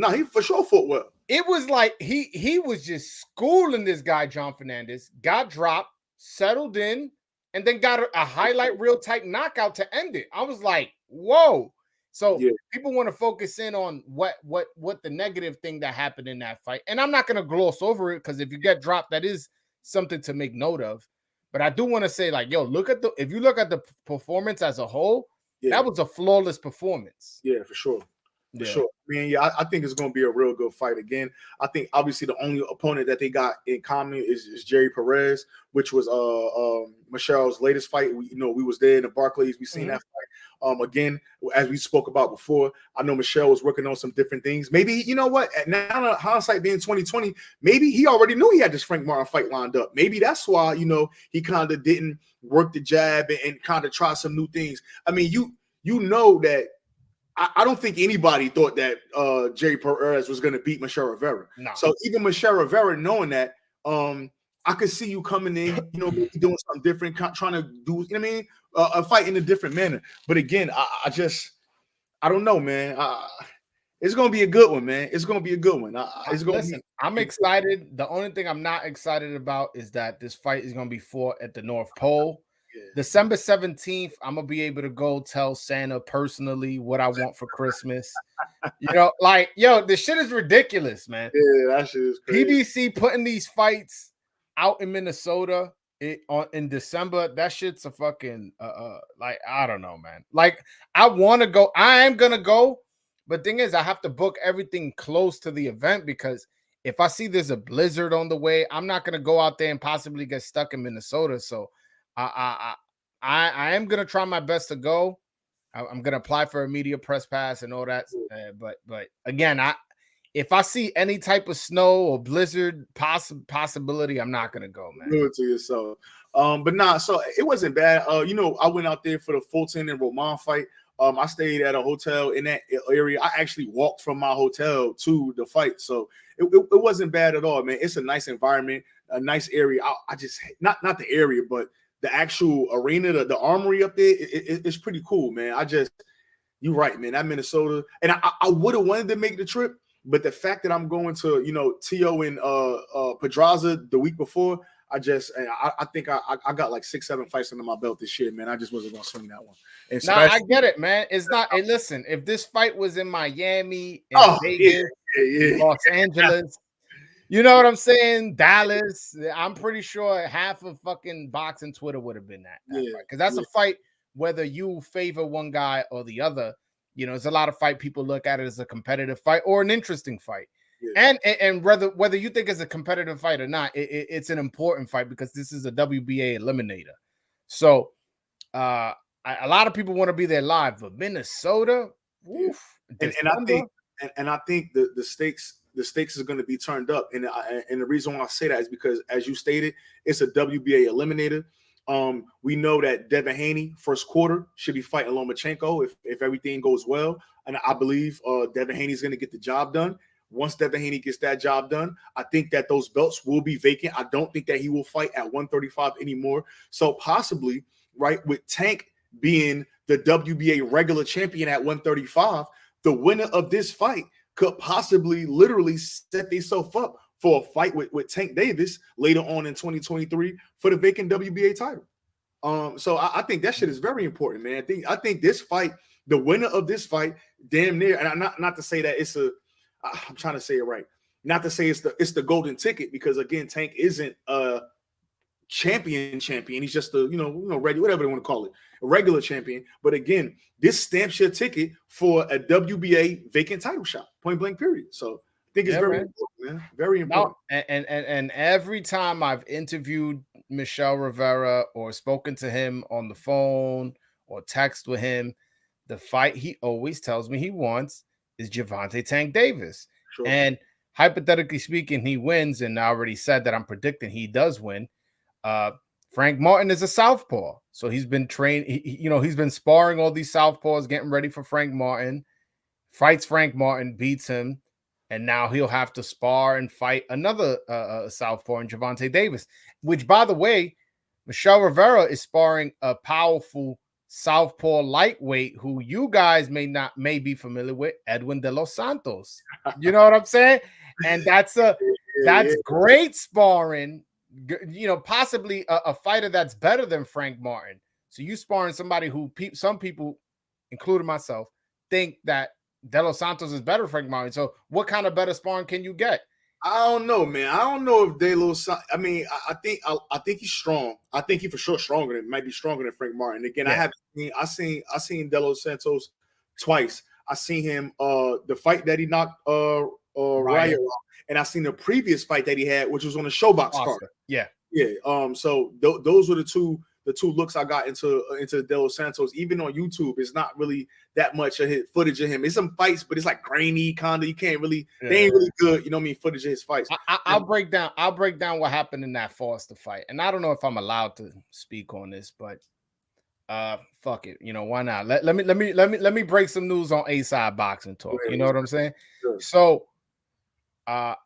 of he for sure fought well. It was like he was just schooling this guy, John Fernandez, got dropped, settled in, and then got a highlight reel type knockout to end it. I was like, whoa. So people want to focus in on what the negative thing that happened in that fight. And I'm not going to gloss over it because if you get dropped, that is something to make note of. But I do want to say, like, yo, if you look at the performance as a whole, that was a flawless performance. Yeah, for sure. For sure. I mean, yeah, I think it's going to be a real good fight again. I think obviously the only opponent that they got in common is Jerry Perez, which was Michelle's latest fight. We was there in the Barclays. We seen that fight. Again, as we spoke about before, I know Michelle was working on some different things. Maybe, you know what? Now hindsight being 2020, maybe he already knew he had this Frank Martin fight lined up. Maybe that's why, he kind of didn't work the jab and kind of try some new things. I mean, you know that I don't think anybody thought that Jerry Perez was going to beat Michelle Rivera. No. So even Michelle Rivera knowing that, I could see you coming in, maybe doing something different, trying to do, a fight in a different manner. But again, I don't know, man. It's going to be a good one, man. It's going to be a good one. I'm excited. The only thing I'm not excited about is that this fight is going to be fought at the North Pole. Yeah. December 17th, I'm going to be able to go tell Santa personally what I want for Christmas. This shit is ridiculous, man. Yeah, that shit is crazy. PBC putting these fights out in Minnesota in December. That shit's a fucking, I don't know, man. Like, I want to go. I am going to go. But thing is, I have to book everything close to the event because if I see there's a blizzard on the way, I'm not going to go out there and possibly get stuck in Minnesota. So, I am gonna try my best to go. I'm gonna apply for a media press pass and all that. But again, if I see any type of snow or blizzard possibility, I'm not gonna go, man. Do it to yourself. But nah, so it wasn't bad. I went out there for the Fulton and Roman fight. I stayed at a hotel in that area. I actually walked from my hotel to the fight, so it wasn't bad at all, man. It's a nice environment, a nice area. I just not the area, but the actual arena, the armory up there, it's pretty cool, man. You're right, man. That Minnesota, and I would have wanted to make the trip, but the fact that I'm going to, Tio and Pedraza the week before, I think I got like 6-7 fights under my belt this year, man. I just wasn't gonna swing that one. I get it, man. It's not. Hey, listen, if this fight was in Miami, in Vegas, Los Angeles. You know what I'm saying? Dallas. I'm pretty sure half of fucking boxing Twitter would have been that fight. Because that's a fight, whether you favor one guy or the other. There's a lot of fight people look at it as a competitive fight or an interesting fight. Yeah. And whether you think it's a competitive fight or not, it's an important fight because this is a WBA eliminator. So a lot of people want to be there live, but Minnesota, oof, and I think the stakes. The stakes is going to be turned up, and the reason why I say that is because, as you stated, it's a WBA eliminator. We know that Devin Haney first quarter should be fighting Lomachenko if everything goes well, and I believe Devin Haney is going to get the job done. Once Devin Haney gets that job done, I think that those belts will be vacant. I don't think that he will fight at 135 anymore. So possibly, right, with Tank being the WBA regular champion at 135, the winner of this fight could possibly literally set themselves up for a fight with Tank Davis later on in 2023 for the vacant WBA title. So I think that shit is very important, man. I think this fight, the winner of this fight, damn near, and not to say that I'm trying to say it right. Not to say it's the golden ticket, because again, Tank isn't a champion. He's just a whatever they want to call it, a regular champion. But again, this stamps your ticket for a WBA vacant title shot, point blank period. So I think it's very important, man. Very important. No, and every time I've interviewed Michelle Rivera or spoken to him on the phone or text with him, the fight he always tells me he wants is Gervonta Tank Davis. Sure. And hypothetically speaking, he wins, and I already said that I'm predicting he does win. Frank Martin is a southpaw, so he's been trained. He's been sparring all these southpaws, getting ready for Frank Martin. Fights Frank Martin, beats him, and now he'll have to spar and fight another southpaw in Gervonta Davis. Which, by the way, Michelle Rivera is sparring a powerful southpaw lightweight who you guys may be familiar with, Edwin De Los Santos. You know what I'm saying? And that's great sparring. Possibly a fighter that's better than Frank Martin. So you sparring somebody who some people, including myself, think that De Los Santos is better than Frank Martin. So what kind of better sparring can you get? I don't know, man. I don't know if De Los. I mean, I think he's strong. I think he for sure might be stronger than Frank Martin. Again, yeah. I seen De Los Santos twice. I seen him the fight that he knocked Raya off, and I seen the previous fight that he had, which was on the Showbox card. Yeah. So those were the two looks I got into De Los Santos. Even on YouTube, it's not really that much of his footage of him. It's some fights, but it's like grainy kind of. You can't really they ain't really good. You know what I mean? Footage of his fights. I'll break down what happened in that Foster fight, and I don't know if I'm allowed to speak on this, but fuck it. You know why not? Let me break some news on A-Side Boxing Talk. You know what I'm saying? Sure. So.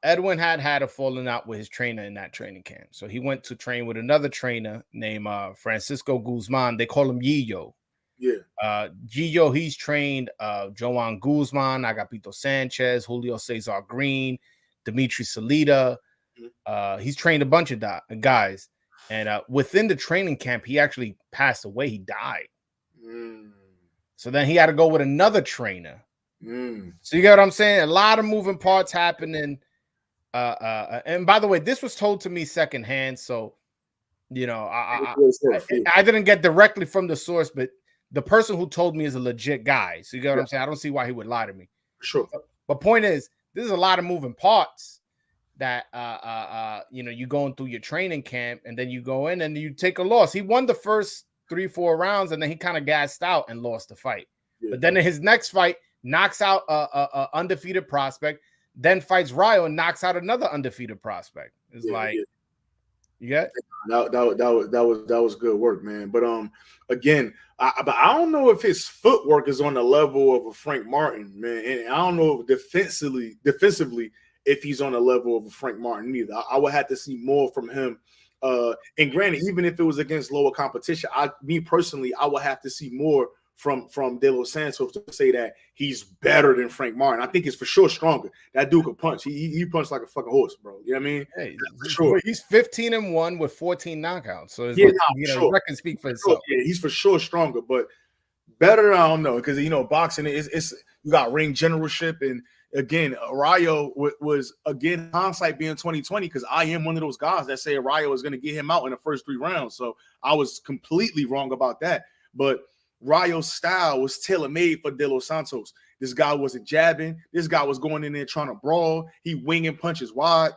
Edwin had a falling out with his trainer in that training camp. So he went to train with another trainer named Francisco Guzman. They call him Gillo. Yeah. Gillo, he's trained Joan Guzman, Agapito Sanchez, Julio Cesar Green, Dimitri Salita. He's trained a bunch of guys. And within the training camp, he actually passed away. He died. So then he had to go with another trainer. So you get what I'm saying? A lot of moving parts happening. And by the way, this was told to me secondhand. So, you know, I didn't get directly from the source, but the person who told me is a legit guy. So you get what I'm saying? I don't see why he would lie to me. Sure. But point is, this is a lot of moving parts that, you know, you going through your training camp and then you go in and you take a loss. He won the first 3-4 rounds and then he kind of gassed out and lost the fight. But then in his next fight, knocks out a undefeated prospect, then fights Rayo and knocks out another undefeated prospect. It's that was good work, man. But again, I don't know if his footwork is on the level of a Frank Martin, man, and I don't know if defensively if he's on the level of a Frank Martin either. I would have to see more from him. And granted, even if it was against lower competition, me personally, I would have to see more from De Los Santos to say that he's better than Frank Martin. I think he's for sure stronger. That dude can punch. He punched like a fucking horse, bro. You know what I mean? Hey, for sure. He's 15-1 with 14 knockouts. So his record speak for itself. Yeah, he's for sure stronger, but better, I don't know, because you know, boxing is you got ring generalship, and again, Rayo was again hindsight being 2020, because I am one of those guys that say Rayo was going to get him out in the first 3 rounds. So I was completely wrong about that, but Rayo's style was tailor-made for De Los Santos. This guy wasn't jabbing. This guy was going in there trying to brawl. He winging punches wide.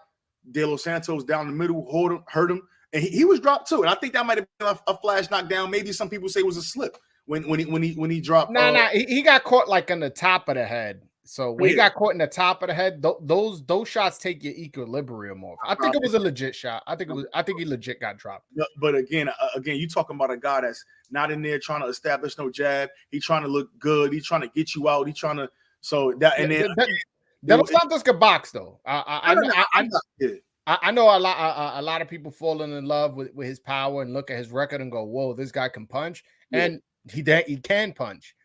De Los Santos down the middle, hurt him, and he was dropped too. And I think that might have been a flash knockdown. Maybe some people say it was a slip when he dropped. He got caught like on the top of the head. So when he got caught in the top of the head, those shots take your equilibrium off. I think it was a legit shot. I think he legit got dropped. But again, you talking about a guy that's not in there trying to establish no jab. He's trying to look good. He's trying to get you out. He's trying to De Los Santos could box though. I know a lot of people falling in love with his power and look at his record and go, "Whoa, this guy can punch," and he can punch.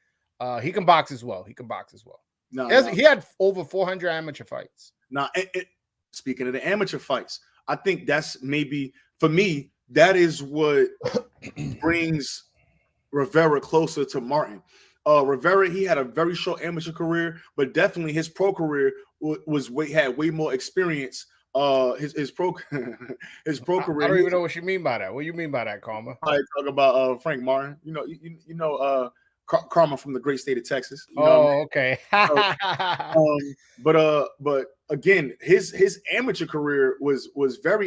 He can box as well. He had over 400 amateur fights. Now, speaking of the amateur fights, I think that's maybe, for me, that is what brings Rivera closer to Martin. Rivera, he had a very short amateur career, but definitely his pro career had way more experience. His pro career. I don't even know what you mean by that. What do you mean by that, Karma? I talk about Frank Martin. You know Karma from the great state of Texas. You know okay. But again, his amateur career was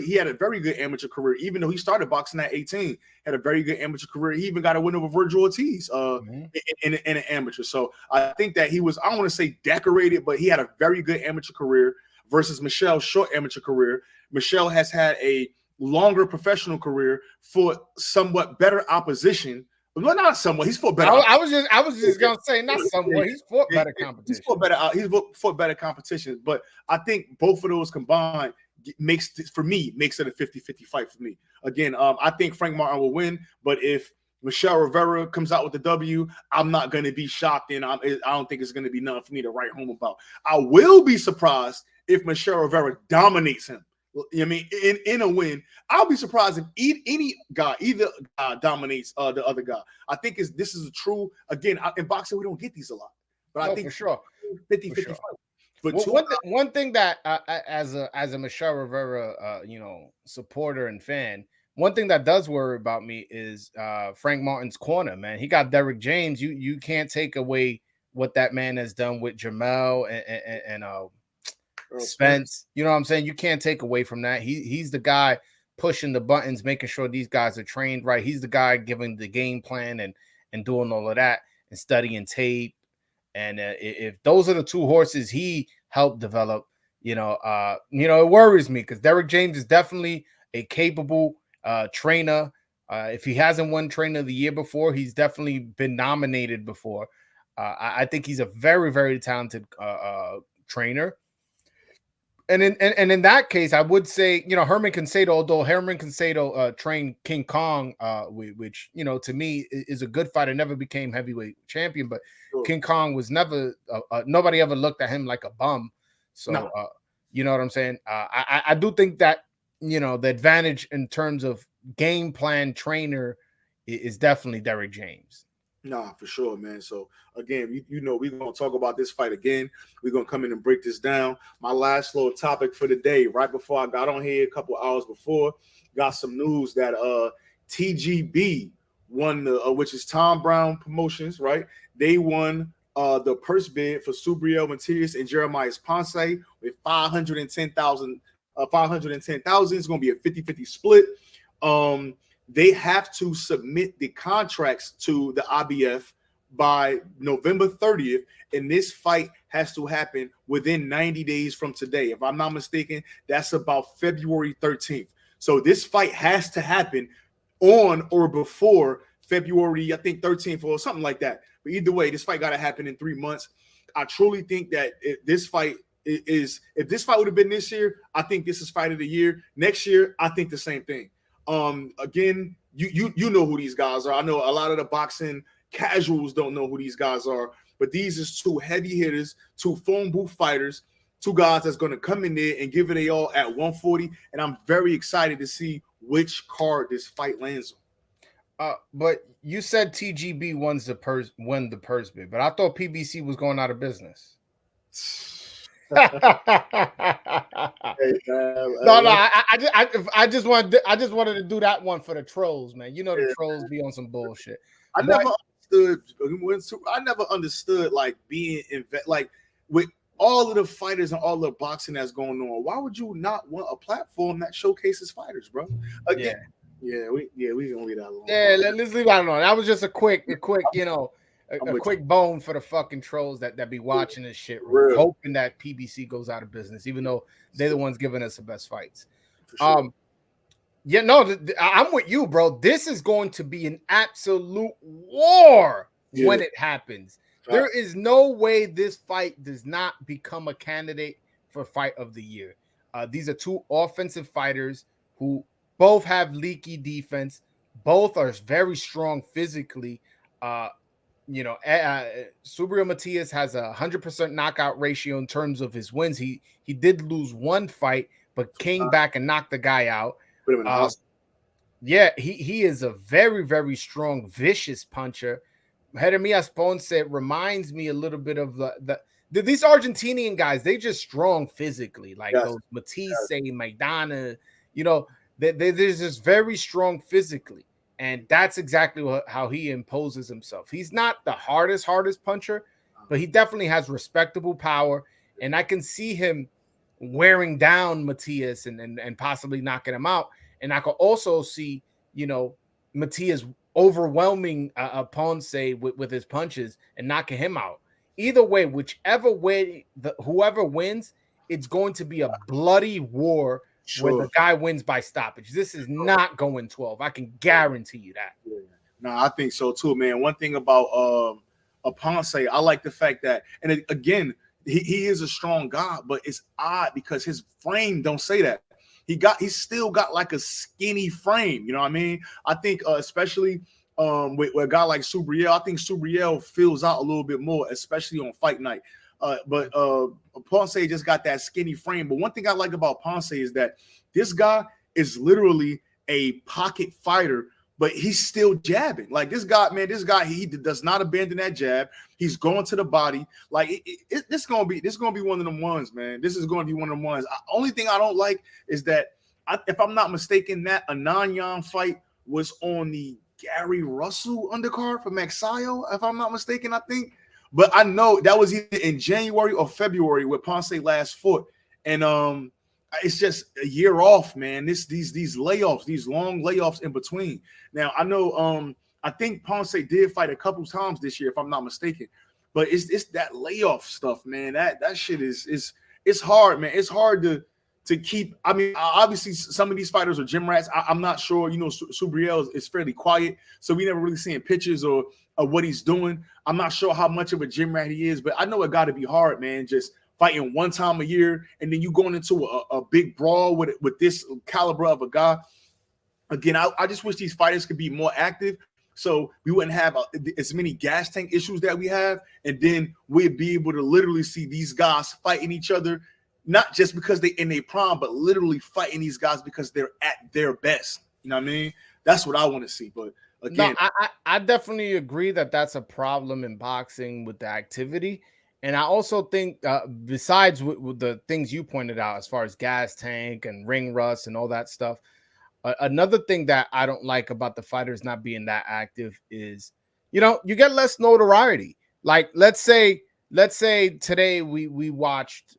he had a very good amateur career, even though he started boxing at 18, had a very good amateur career. He even got a win over Virgil Ortiz in an amateur. So I think that he was, I don't want to say decorated, but he had a very good amateur career versus Michel's short amateur career. Michel has had a longer professional career for somewhat better opposition. Well, not somewhat. He's fought better. I was just gonna say not somewhat. He's fought better competition. He's fought better competition. But I think both of those combined makes it a 50-50 fight for me. Again, I think Frank Martin will win. But if Michel Rivera comes out with the W, I'm not going to be shocked, and I don't think it's going to be nothing for me to write home about. I will be surprised if Michel Rivera dominates him. You know what I mean? In a win, I'll be surprised if either guy dominates the other guy. I think this is a true, again, in boxing, we don't get these a lot. But I think for sure 50-50 fight. But one thing that as a Michel Rivera supporter and fan, one thing that does worry about me is Frank Martin's corner, man. He got Derrick James. You can't take away what that man has done with Jamel and Earl Spence. You know what I'm saying? You can't take away from that. He's the guy pushing the buttons, making sure these guys are trained right. He's the guy giving the game plan and doing all of that and studying tape. And if those are the two horses he helped develop, it worries me because Derek James is definitely a capable trainer. If he hasn't won Trainer of the Year before, he's definitely been nominated before. I think he's a very, very talented trainer. And in that case, I would say, Herman Concedo, although Herman Concedo trained King Kong, which, to me is a good fighter, never became heavyweight champion, but Sure. King Kong was never, nobody ever looked at him like a bum. So, No. you know what I'm saying? I do think that, the advantage in terms of game plan trainer is definitely Derek James. Nah, for sure, man. So again, we're gonna talk about this fight again. We're gonna come in and break this down. My last little topic for the day, right before I got on here a couple hours before, got some news that TGB won the which is Tom Brown Promotions, right? They won the purse bid for Subriel Matias and Jeremiah Ponce with 510,000. 510,000. It's gonna be a 50-50 split. They have to submit the contracts to the IBF by November 30th, and this fight has to happen within 90 days from today. If I'm not mistaken, that's about February 13th. So this fight has to happen on or before February, I think 13th or something like that. But either way, this fight got to happen in 3 months. I truly think that if this fight would have been this year, I think this is fight of the year. Next year, I think the same thing. Again, you know who these guys are. I know a lot of the boxing casuals don't know who these guys are, but these is two heavy hitters, two phone booth fighters, two guys that's going to come in there and give it a all at 140. And I'm very excited to see which card this fight lands on. But you said TGB won the purse bid, but I thought PBC was going out of business. No, I just wanted to do that one for the trolls, man. The trolls be on some bullshit. I never understood like being like with all of the fighters and all the boxing that's going on. Why would you not want a platform that showcases fighters, bro? Again, we gonna leave that alone. Yeah, let's leave that alone. That was just a quick, a quick bone for the fucking trolls that be watching this shit, hoping that PBC goes out of business, even though they're the ones giving us the best fights. Sure. I'm with you, bro. This is going to be an absolute war when it happens. Right. There is no way this fight does not become a candidate for fight of the year. These are two offensive fighters who both have leaky defense. Both are very strong physically. Subriel Matias has a 100% knockout ratio in terms of his wins. He did lose one fight, but came back and knocked the guy out. He is a very, very strong, vicious puncher. Jeremias Ponce reminds me a little bit of these Argentinian guys. They just strong physically, like those Matisse, Maidana. They're just very strong physically. And that's exactly how he imposes himself. He's not the hardest puncher, but he definitely has respectable power. And I can see him wearing down Matias and possibly knocking him out. And I could also see, Matias overwhelming Ponce with his punches and knocking him out. Either way, whichever way, whoever wins, it's going to be a bloody war. Sure. Where the guy wins by stoppage. This is not going 12. I can guarantee you that. Yeah. No, I think so too, man. One thing about Ponce, I like the fact that, and again, he is a strong guy, but it's odd because his frame don't say that. He's still got like a skinny frame. You know what I mean? I think especially with a guy like Subriel, I think Subriel fills out a little bit more, especially on fight night. But Ponce just got that skinny frame. But one thing I like about Ponce is that this guy is literally a pocket fighter, but he's still jabbing. Like this guy, he does not abandon that jab. He's going to the body. Like this gonna be one of them ones, man. This is going to be one of them ones. Only thing I don't like is that if I'm not mistaken, that Ananyan fight was on the Gary Russell undercard for Maxayo, if I'm not mistaken, I think. but I know that was either in January or February where Ponce last fought, and it's just a year off, man. These layoffs, these long layoffs in between. Now I know I think Ponce did fight a couple times this year, if I'm not mistaken, but it's that layoff stuff, man. That shit is it's hard, man. It's hard to keep. I mean, obviously some of these fighters are gym rats. I'm not sure. You know, Subriel is fairly quiet, so we never really seeing pictures or what he's doing. I'm not sure how much of a gym rat he is, but I know it got to be hard, man. Just fighting one time a year, and then you going into a big brawl with this caliber of a guy. Again, I just wish these fighters could be more active, so we wouldn't have as many gas tank issues that we have, and then we'd be able to literally see these guys fighting each other, not just because they in their prime, but literally fighting these guys because they're at their best. You know what I mean? That's what I want to see. But again, no, I definitely agree that that's a problem in boxing with the activity. And I also think, besides with the things you pointed out, as far as gas tank and ring rust and all that stuff, another thing that I don't like about the fighters not being that active is, you know, you get less notoriety. Like, let's say today we watched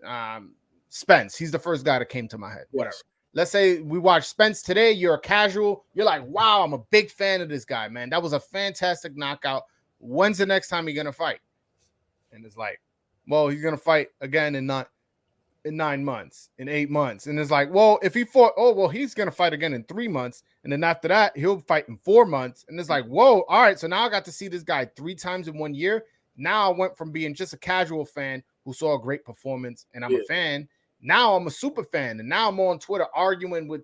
Spence. He's the first guy that came to my head. Whatever. yes. Let's say we watched Spence today. You're a casual. You're like, wow, I'm a big fan of this guy, man. That was a fantastic knockout. When's the next time you're gonna fight? And it's like, well, he's gonna fight again in 9 months, in 8 months. And it's like, well, if he fought, oh, well, he's gonna fight again in 3 months, and then after that, he'll fight in 4 months. And it's like, whoa, all right. So now I got to see this guy 3 times in 1 year. Now I went from being just a casual fan who saw a great performance, and I'm a fan. Now I'm a super fan, and now I'm on Twitter arguing with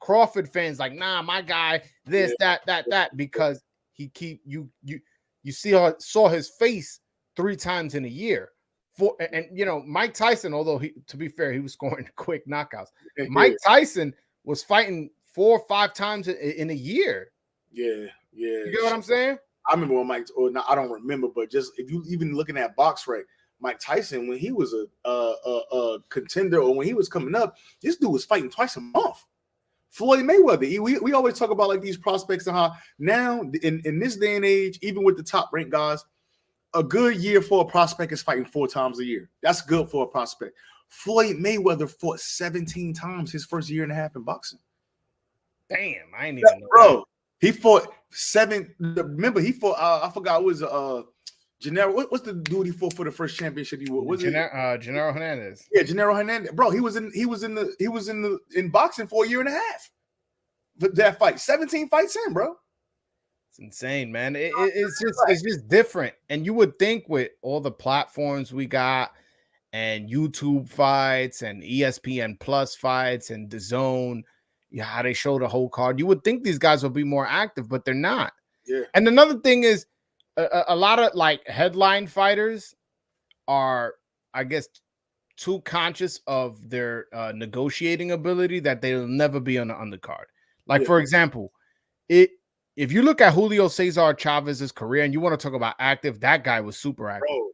Crawford fans like, nah, my guy, this, that, because he you saw his face 3 times in a year. And you know, Mike Tyson, although to be fair, he was scoring quick knockouts. Mike Tyson was fighting 4 or 5 times in a year. Yeah. You get what I'm saying? I remember when Mike, or not, I don't remember, but just if you even looking at BoxRec, Mike Tyson, when he was a contender or when he was coming up, this dude was fighting twice a month. Floyd Mayweather. We always talk about like these prospects and how now in this day and age, even with the top ranked guys, a good year for a prospect is fighting 4 times a year. That's good for a prospect. Floyd Mayweather fought 17 times his first year and a half in boxing. Damn, I ain't even know bro. That. He fought 7. Remember, he fought. I forgot it was Gennaro. What's the dude he fought for the first championship? Gennaro Hernandez. Yeah, Gennaro Hernandez. Bro, he was in boxing for a year and a half. That fight, 17 fights in, bro. It's insane, man. It's just different. And you would think with all the platforms we got and YouTube fights and ESPN Plus fights and DAZN, how they show the whole card, you would think these guys will be more active, but they're not. Yeah. And another thing is a lot of like headline fighters are, I guess, too conscious of their negotiating ability that they'll never be on the undercard. Like, for example, if you look at Julio Cesar Chavez's career and you want to talk about active, that guy was super active. Bro,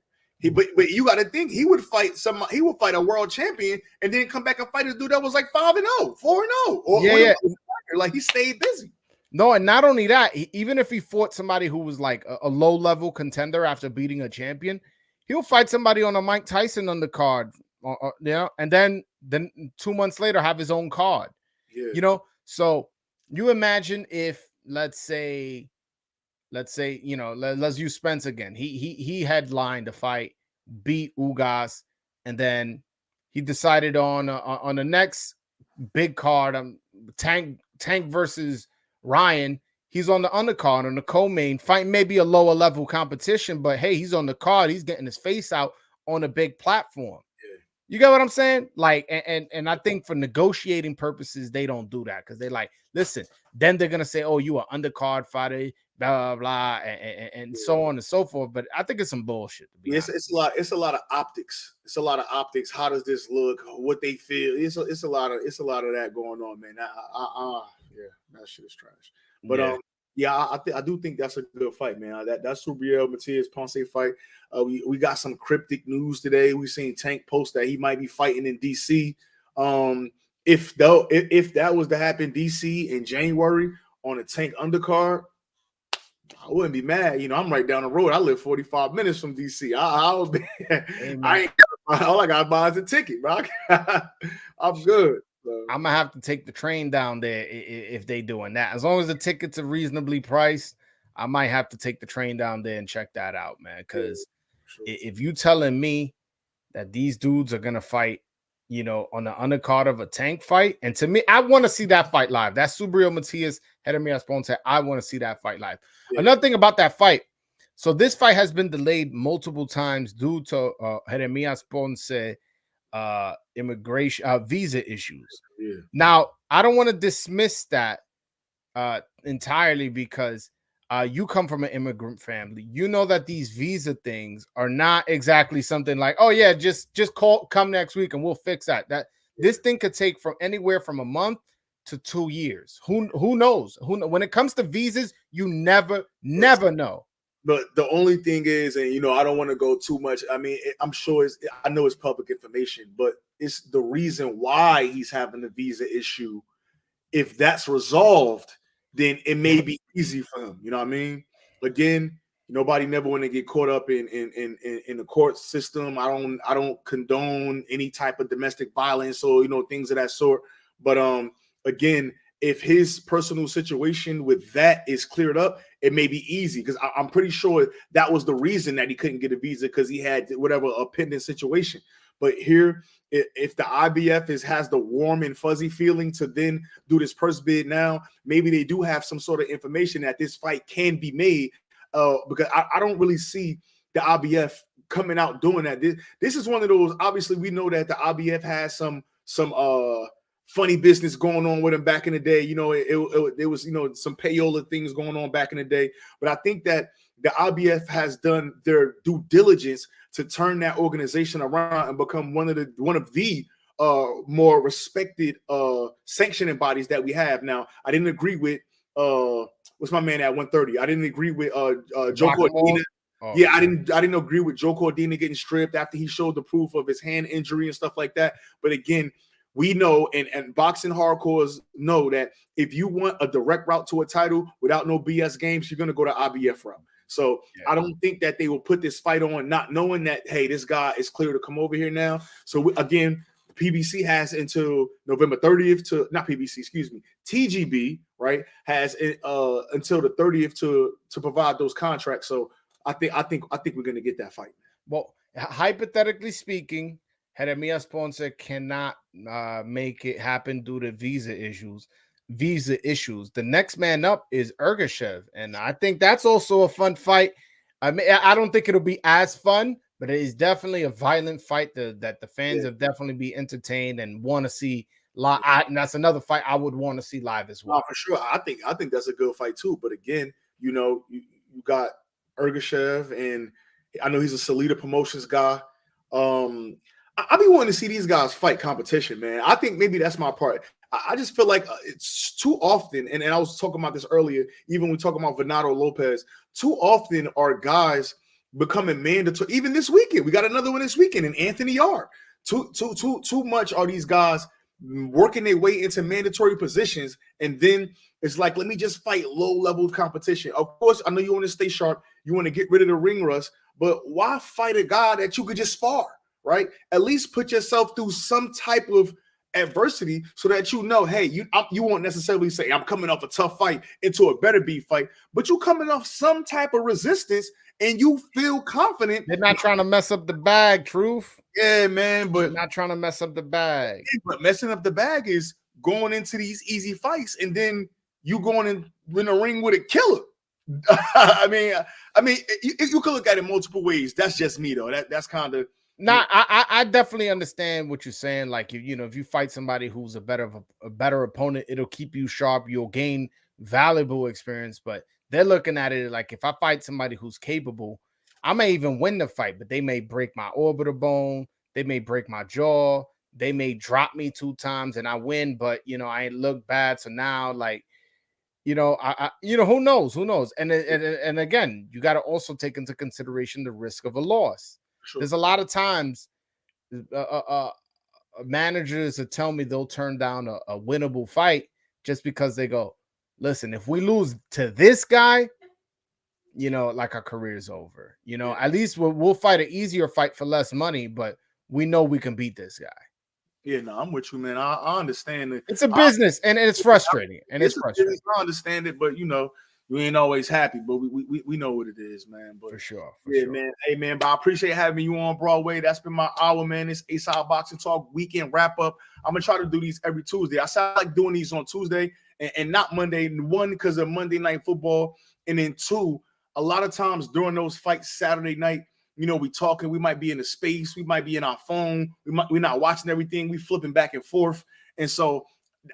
but you got to think he would fight a world champion and then come back and fight a dude that was like 5-0, 4-0. Like he stayed busy. No, and not only that, even if he fought somebody who was like a low-level contender after beating a champion, he'll fight somebody on a Mike Tyson undercard, and then 2 months later have his own card. Yeah. You know, so you imagine if let's say, you know, let's use Spence again. He headlined a fight, beat Ugas, and then he decided on the next big card, Tank versus Ryan. He's on the undercard on the co-main, fighting maybe a lower level competition, but hey, he's on the card. He's getting his face out on a big platform. Yeah. You get what I'm saying? Like, and I think for negotiating purposes, they don't do that because they like, listen, then they're gonna say, oh, you are undercard fighter, blah blah blah, and so on and so forth. But I think it's some bullshit. It's a lot of optics. It's a lot of optics. How does this look? What they feel? It's a lot of that going on, man. Yeah, that shit is trash. But I do think that's a good fight, man. That Subriel Matias Ponce fight. We got some cryptic news today. We seen Tank post that he might be fighting in DC. If that was to happen, DC in January on a Tank undercard, I wouldn't be mad. You know, I'm right down the road. I live 45 minutes from DC. I would be. I ain't all I got to buy is a ticket, bro. I'm good. So. I'm gonna have to take the train down there if they doing that. As long as the tickets are reasonably priced, I might have to take the train down there and check that out, man. Because if you telling me that these dudes are gonna fight, you know, on the undercard of a tank fight, and to me, I want to see that fight live. That Subriel Matias, Jeremias Ponce, I want to see that fight live. Yeah. Another thing about that fight, so this fight has been delayed multiple times due to Jeremias Ponce immigration visa issues. Yeah. Now, I don't want to dismiss that entirely because you come from an immigrant family. You know that these visa things are not exactly something like, oh yeah, just come next week and we'll fix that. This thing could take from anywhere from a month to 2 years. Who knows? When it comes to visas, you never know. But the only thing is, and you know, I don't want to go too much. I mean, I'm sure I know it's public information, but it's the reason why he's having the visa issue. If that's resolved, then it may be easy for him. You know what I mean? Again, nobody never want to get caught up in the court system. I don't condone any type of domestic violence or, you know, things of that sort. But again, if his personal situation with that is cleared up, it may be easy, because I'm pretty sure that was the reason that he couldn't get a visa, because he had whatever a pending situation. But here, if the IBF has the warm and fuzzy feeling to then do this purse bid now, maybe they do have some sort of information that this fight can be made, because I don't really see the IBF coming out doing that. This is one of those, obviously we know that the IBF has some funny business going on with him back in the day. You know, it was, you know, some payola things going on back in the day. But I think that the IBF has done their due diligence to turn that organization around and become one of the more respected sanctioning bodies that we have now. I didn't agree with what's my man at 130. I didn't agree with Joe Cordina. Oh, yeah, I didn't agree with Joe Cordina getting stripped after he showed the proof of his hand injury and stuff like that. But again, we know, and boxing hardcores know, that if you want a direct route to a title without no BS games, you're going to go to IBF route. So yeah. I don't think that they will put this fight on not knowing that, hey, this guy is clear to come over here now. So again, PBC has until November 30th to, not PBC, excuse me, TGB, right, has until the 30th to provide those contracts. So I think we're going to get that fight. Well, hypothetically speaking, Jeremias Ponce cannot make it happen due to visa issues. The next man up is Ergashev, and I think that's also a fun fight. I mean, I don't think it'll be as fun, but it is definitely a violent fight that the fans have definitely be entertained and want to see live. And that's another fight I would want to see live as well. For sure. I think that's a good fight too. But again, you know, you got Ergashev, and I know he's a Salida Promotions guy. I be wanting to see these guys fight competition, man. I think maybe that's my part. I just feel like it's too often, and I was talking about this earlier, even when we talking about Venado Lopez, too often are guys becoming mandatory. Even this weekend, we got another one this weekend in Anthony Yarde. Too much are these guys working their way into mandatory positions, and then it's like, let me just fight low-level competition. Of course, I know you want to stay sharp, you want to get rid of the ring rust, but why fight a guy that you could just spar? Right? At least put yourself through some type of adversity so that you know, hey, you won't necessarily say I'm coming off a tough fight into a better beef fight, but you coming off some type of resistance and you feel confident. They're not trying to mess up the bag, Truth. Yeah, man, but they're not trying to mess up the bag. But messing up the bag is going into these easy fights and then you going in the ring with a killer. I mean, you could look at it multiple ways. That's just me though. That's kind of. Nah, I definitely understand what you're saying. Like, if you fight somebody who's a better opponent, it'll keep you sharp. You'll gain valuable experience. But they're looking at it like, if I fight somebody who's capable, I may even win the fight, but they may break my orbital bone. They may break my jaw. They may drop me 2 times and I win, but I ain't look bad. So now, like, who knows? And again, you got to also take into consideration the risk of a loss. Sure. There's a lot of times managers that tell me they'll turn down a winnable fight just because they go, listen, if we lose to this guy, like our career's over. At least we'll fight an easier fight for less money, but we know we can beat this guy. Yeah, no, I'm with you, man. I understand it. It's a business, and it's frustrating. It's frustrating. I understand it, but you ain't always happy, but we know what it is, man. But for sure. man. Hey, man, but I appreciate having you on Broadway. That's been my hour, man. It's A-Side Boxing Talk weekend wrap up. I'm gonna try to do these every Tuesday. I sound like doing these on Tuesday and not Monday. One, because of Monday Night Football, and then two, a lot of times during those fights Saturday night, we talking, we might be in a space, we might be in our phone, we're not watching everything, we flipping back and forth. And so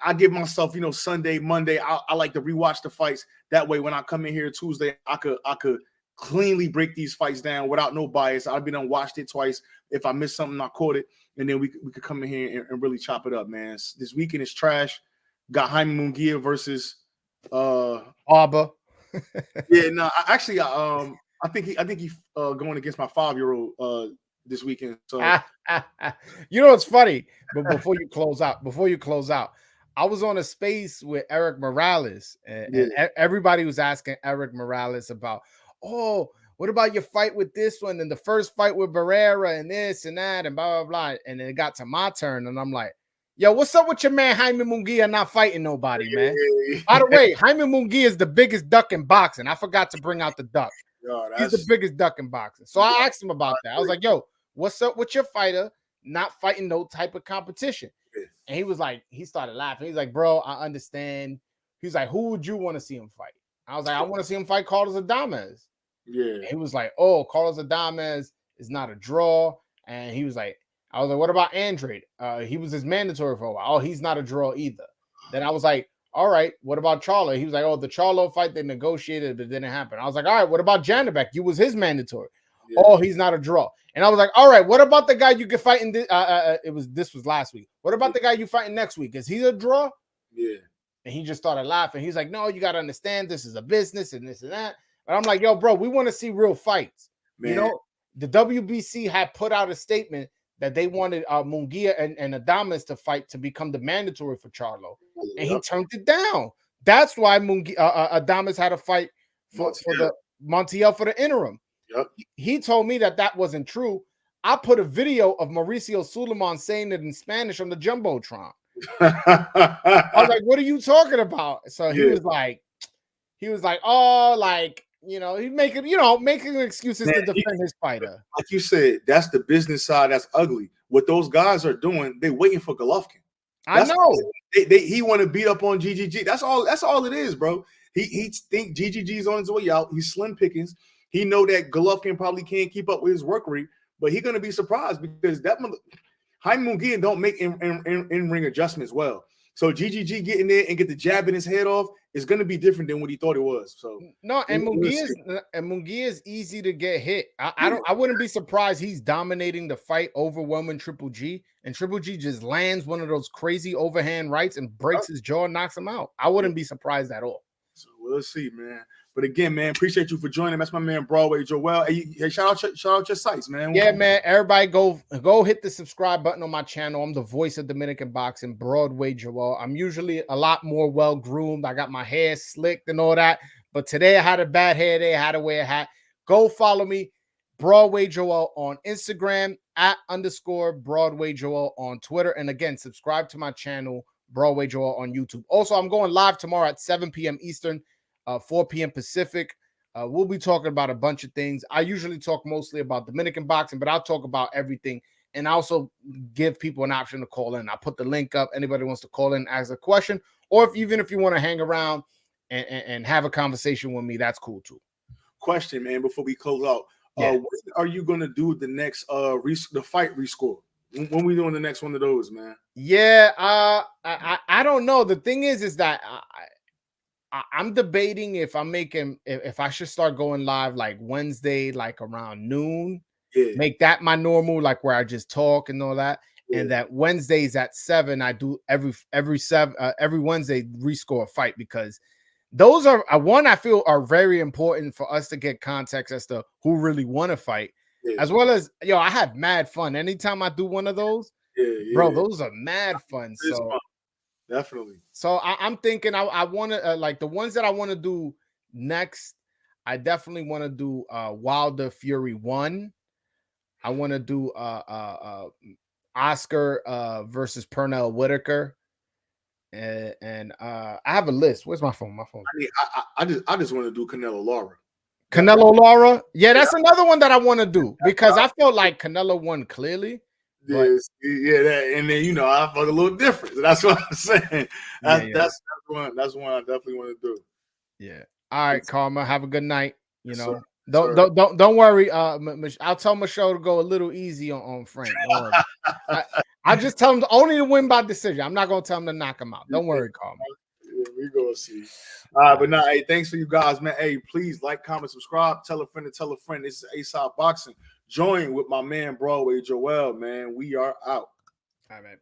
I give myself, Sunday, Monday, I like to rewatch the fights. That way, when I come in here Tuesday, I could cleanly break these fights down without no bias. I've been watched it twice. If I missed something, I caught it, and then we could come in here and really chop it up, man. This weekend is trash. Got Jaime Munguia versus Arba. Yeah, no, I think he going against my 5-year-old this weekend. So it's funny. But before you close out, I was on a space with Eric Morales, and everybody was asking Eric Morales about, what about your fight with this one and the first fight with Barrera and this and that and blah blah blah. And then it got to my turn, and I'm like, yo, what's up with your man Jaime Munguia not fighting nobody, man? By the way, Jaime Munguia is the biggest duck in boxing. I forgot to bring out the duck. He's the biggest duck in boxing. So I asked him about that. I was like, yo, what's up with your fighter not fighting no type of competition? And he started laughing. He's like, bro, I understand. He's like, who would you want to see him fight? I was like, I want to see him fight Carlos Adames. Yeah. And he was like, oh, Carlos Adames is not a draw. And he was like, I was like, what about Andrade? He was his mandatory for a while. Oh, he's not a draw either. Then I was like, all right, what about Charlo? He was like, oh, the Charlo fight, they negotiated, but it didn't happen. I was like, all right, what about Janibek? You was his mandatory. Yeah. Oh, he's not a draw. And I was like, all right, what about the guy you could fight in this was last week. What about the guy you fighting next week? Is he a draw? Yeah. And he just started laughing. He's like, no, you got to understand this is a business and this and that. And I'm like, yo, bro, we want to see real fights. Man. The WBC had put out a statement that they wanted Munguia and Adames to fight to become the mandatory for Charlo. And he turned it down. That's why Adames had a fight for the Montiel for the interim. Yep. He told me that wasn't true. I put a video of Mauricio Suleiman saying it in Spanish on the Jumbotron. I was like, what are you talking about? So he was like, oh, like, he's making excuses to defend his fighter. Like you said, that's the business side. That's ugly. What ththose guys are doing, they're waiting for Golovkin. I know. He want to beat up on GGG. That's all it is, bro. He think GGG's on his way out. He's slim pickings. He know that Golovkin probably can't keep up with his work rate, but he's gonna be surprised because Jaime Munguia don't make in-ring adjustments well. So GGG getting there and get the jab in his head off is going to be different than what he thought it was. So no, and Munguia is easy to get hit. I wouldn't be surprised he's dominating the fight, overwhelming Triple G, and Triple G just lands one of those crazy overhand rights and breaks his jaw and knocks him out. I wouldn't be surprised at all. So we'll see, man. But again, man, appreciate you for joining. That's my man Broadway Joel. Hey, shout out your sites, man. Yeah, man. Everybody go hit the subscribe button on my channel. I'm the voice of Dominican boxing, Broadway Joel. I'm usually a lot more well-groomed. I got my hair slicked and all that. But today I had a bad hair day. I had to wear a hat. Go follow me, Broadway Joel on Instagram, @_Broadway Joel on Twitter. And again, subscribe to my channel, Broadway Joel on YouTube. Also, I'm going live tomorrow at 7 p.m. Eastern. 4 p.m. Pacific. We'll be talking about a bunch of things. I usually talk mostly about Dominican boxing, but I'll talk about everything and also give people an option to call in. I'll put the link up. Anybody wants to call in, ask a question, or even if you want to hang around and have a conversation with me, that's cool too. Question, man, before we close out. What are you going to do with the next the fight rescore? When we doing the next one of those, man? Yeah, I don't know. The thing is that I'm debating if I should start going live like Wednesday, like around noon. Yeah. Make that my normal, like where I just talk and all that. Yeah. And that Wednesdays at 7, I do every Wednesday rescore a fight, because those are one I feel are very important for us to get context as to who really want to fight, as well as I have mad fun anytime I do one of those. Bro, those are mad fun. So fun. Definitely. So I'm thinking I want to like the ones that I want to do next. I definitely want to do Wilder Fury 1. I want to do Oscar versus Pernell Whitaker. And I have a list. Where's my phone? My phone. I mean, I just want to do Canelo Lara. Canelo Lara. Yeah, that's another one that I want to do because I felt like Canelo won clearly. Yes, yeah, that, and then I felt a little different. So that's what I'm saying. That's one I definitely want to do. Yeah. All right, Karma. Have a good night. Sir. Don't worry. I'll tell Michelle to go a little easy on Frank. Don't worry. I'll just tell him only to win by decision. I'm not gonna tell him to knock him out. Don't worry, Karma. Yeah, we gonna see. All right, but hey, thanks for you guys, man. Hey, please like, comment, subscribe, tell a friend to tell a friend. This is A-Side Boxing. Join with my man Broadway Joel, man. We are out. All right, man.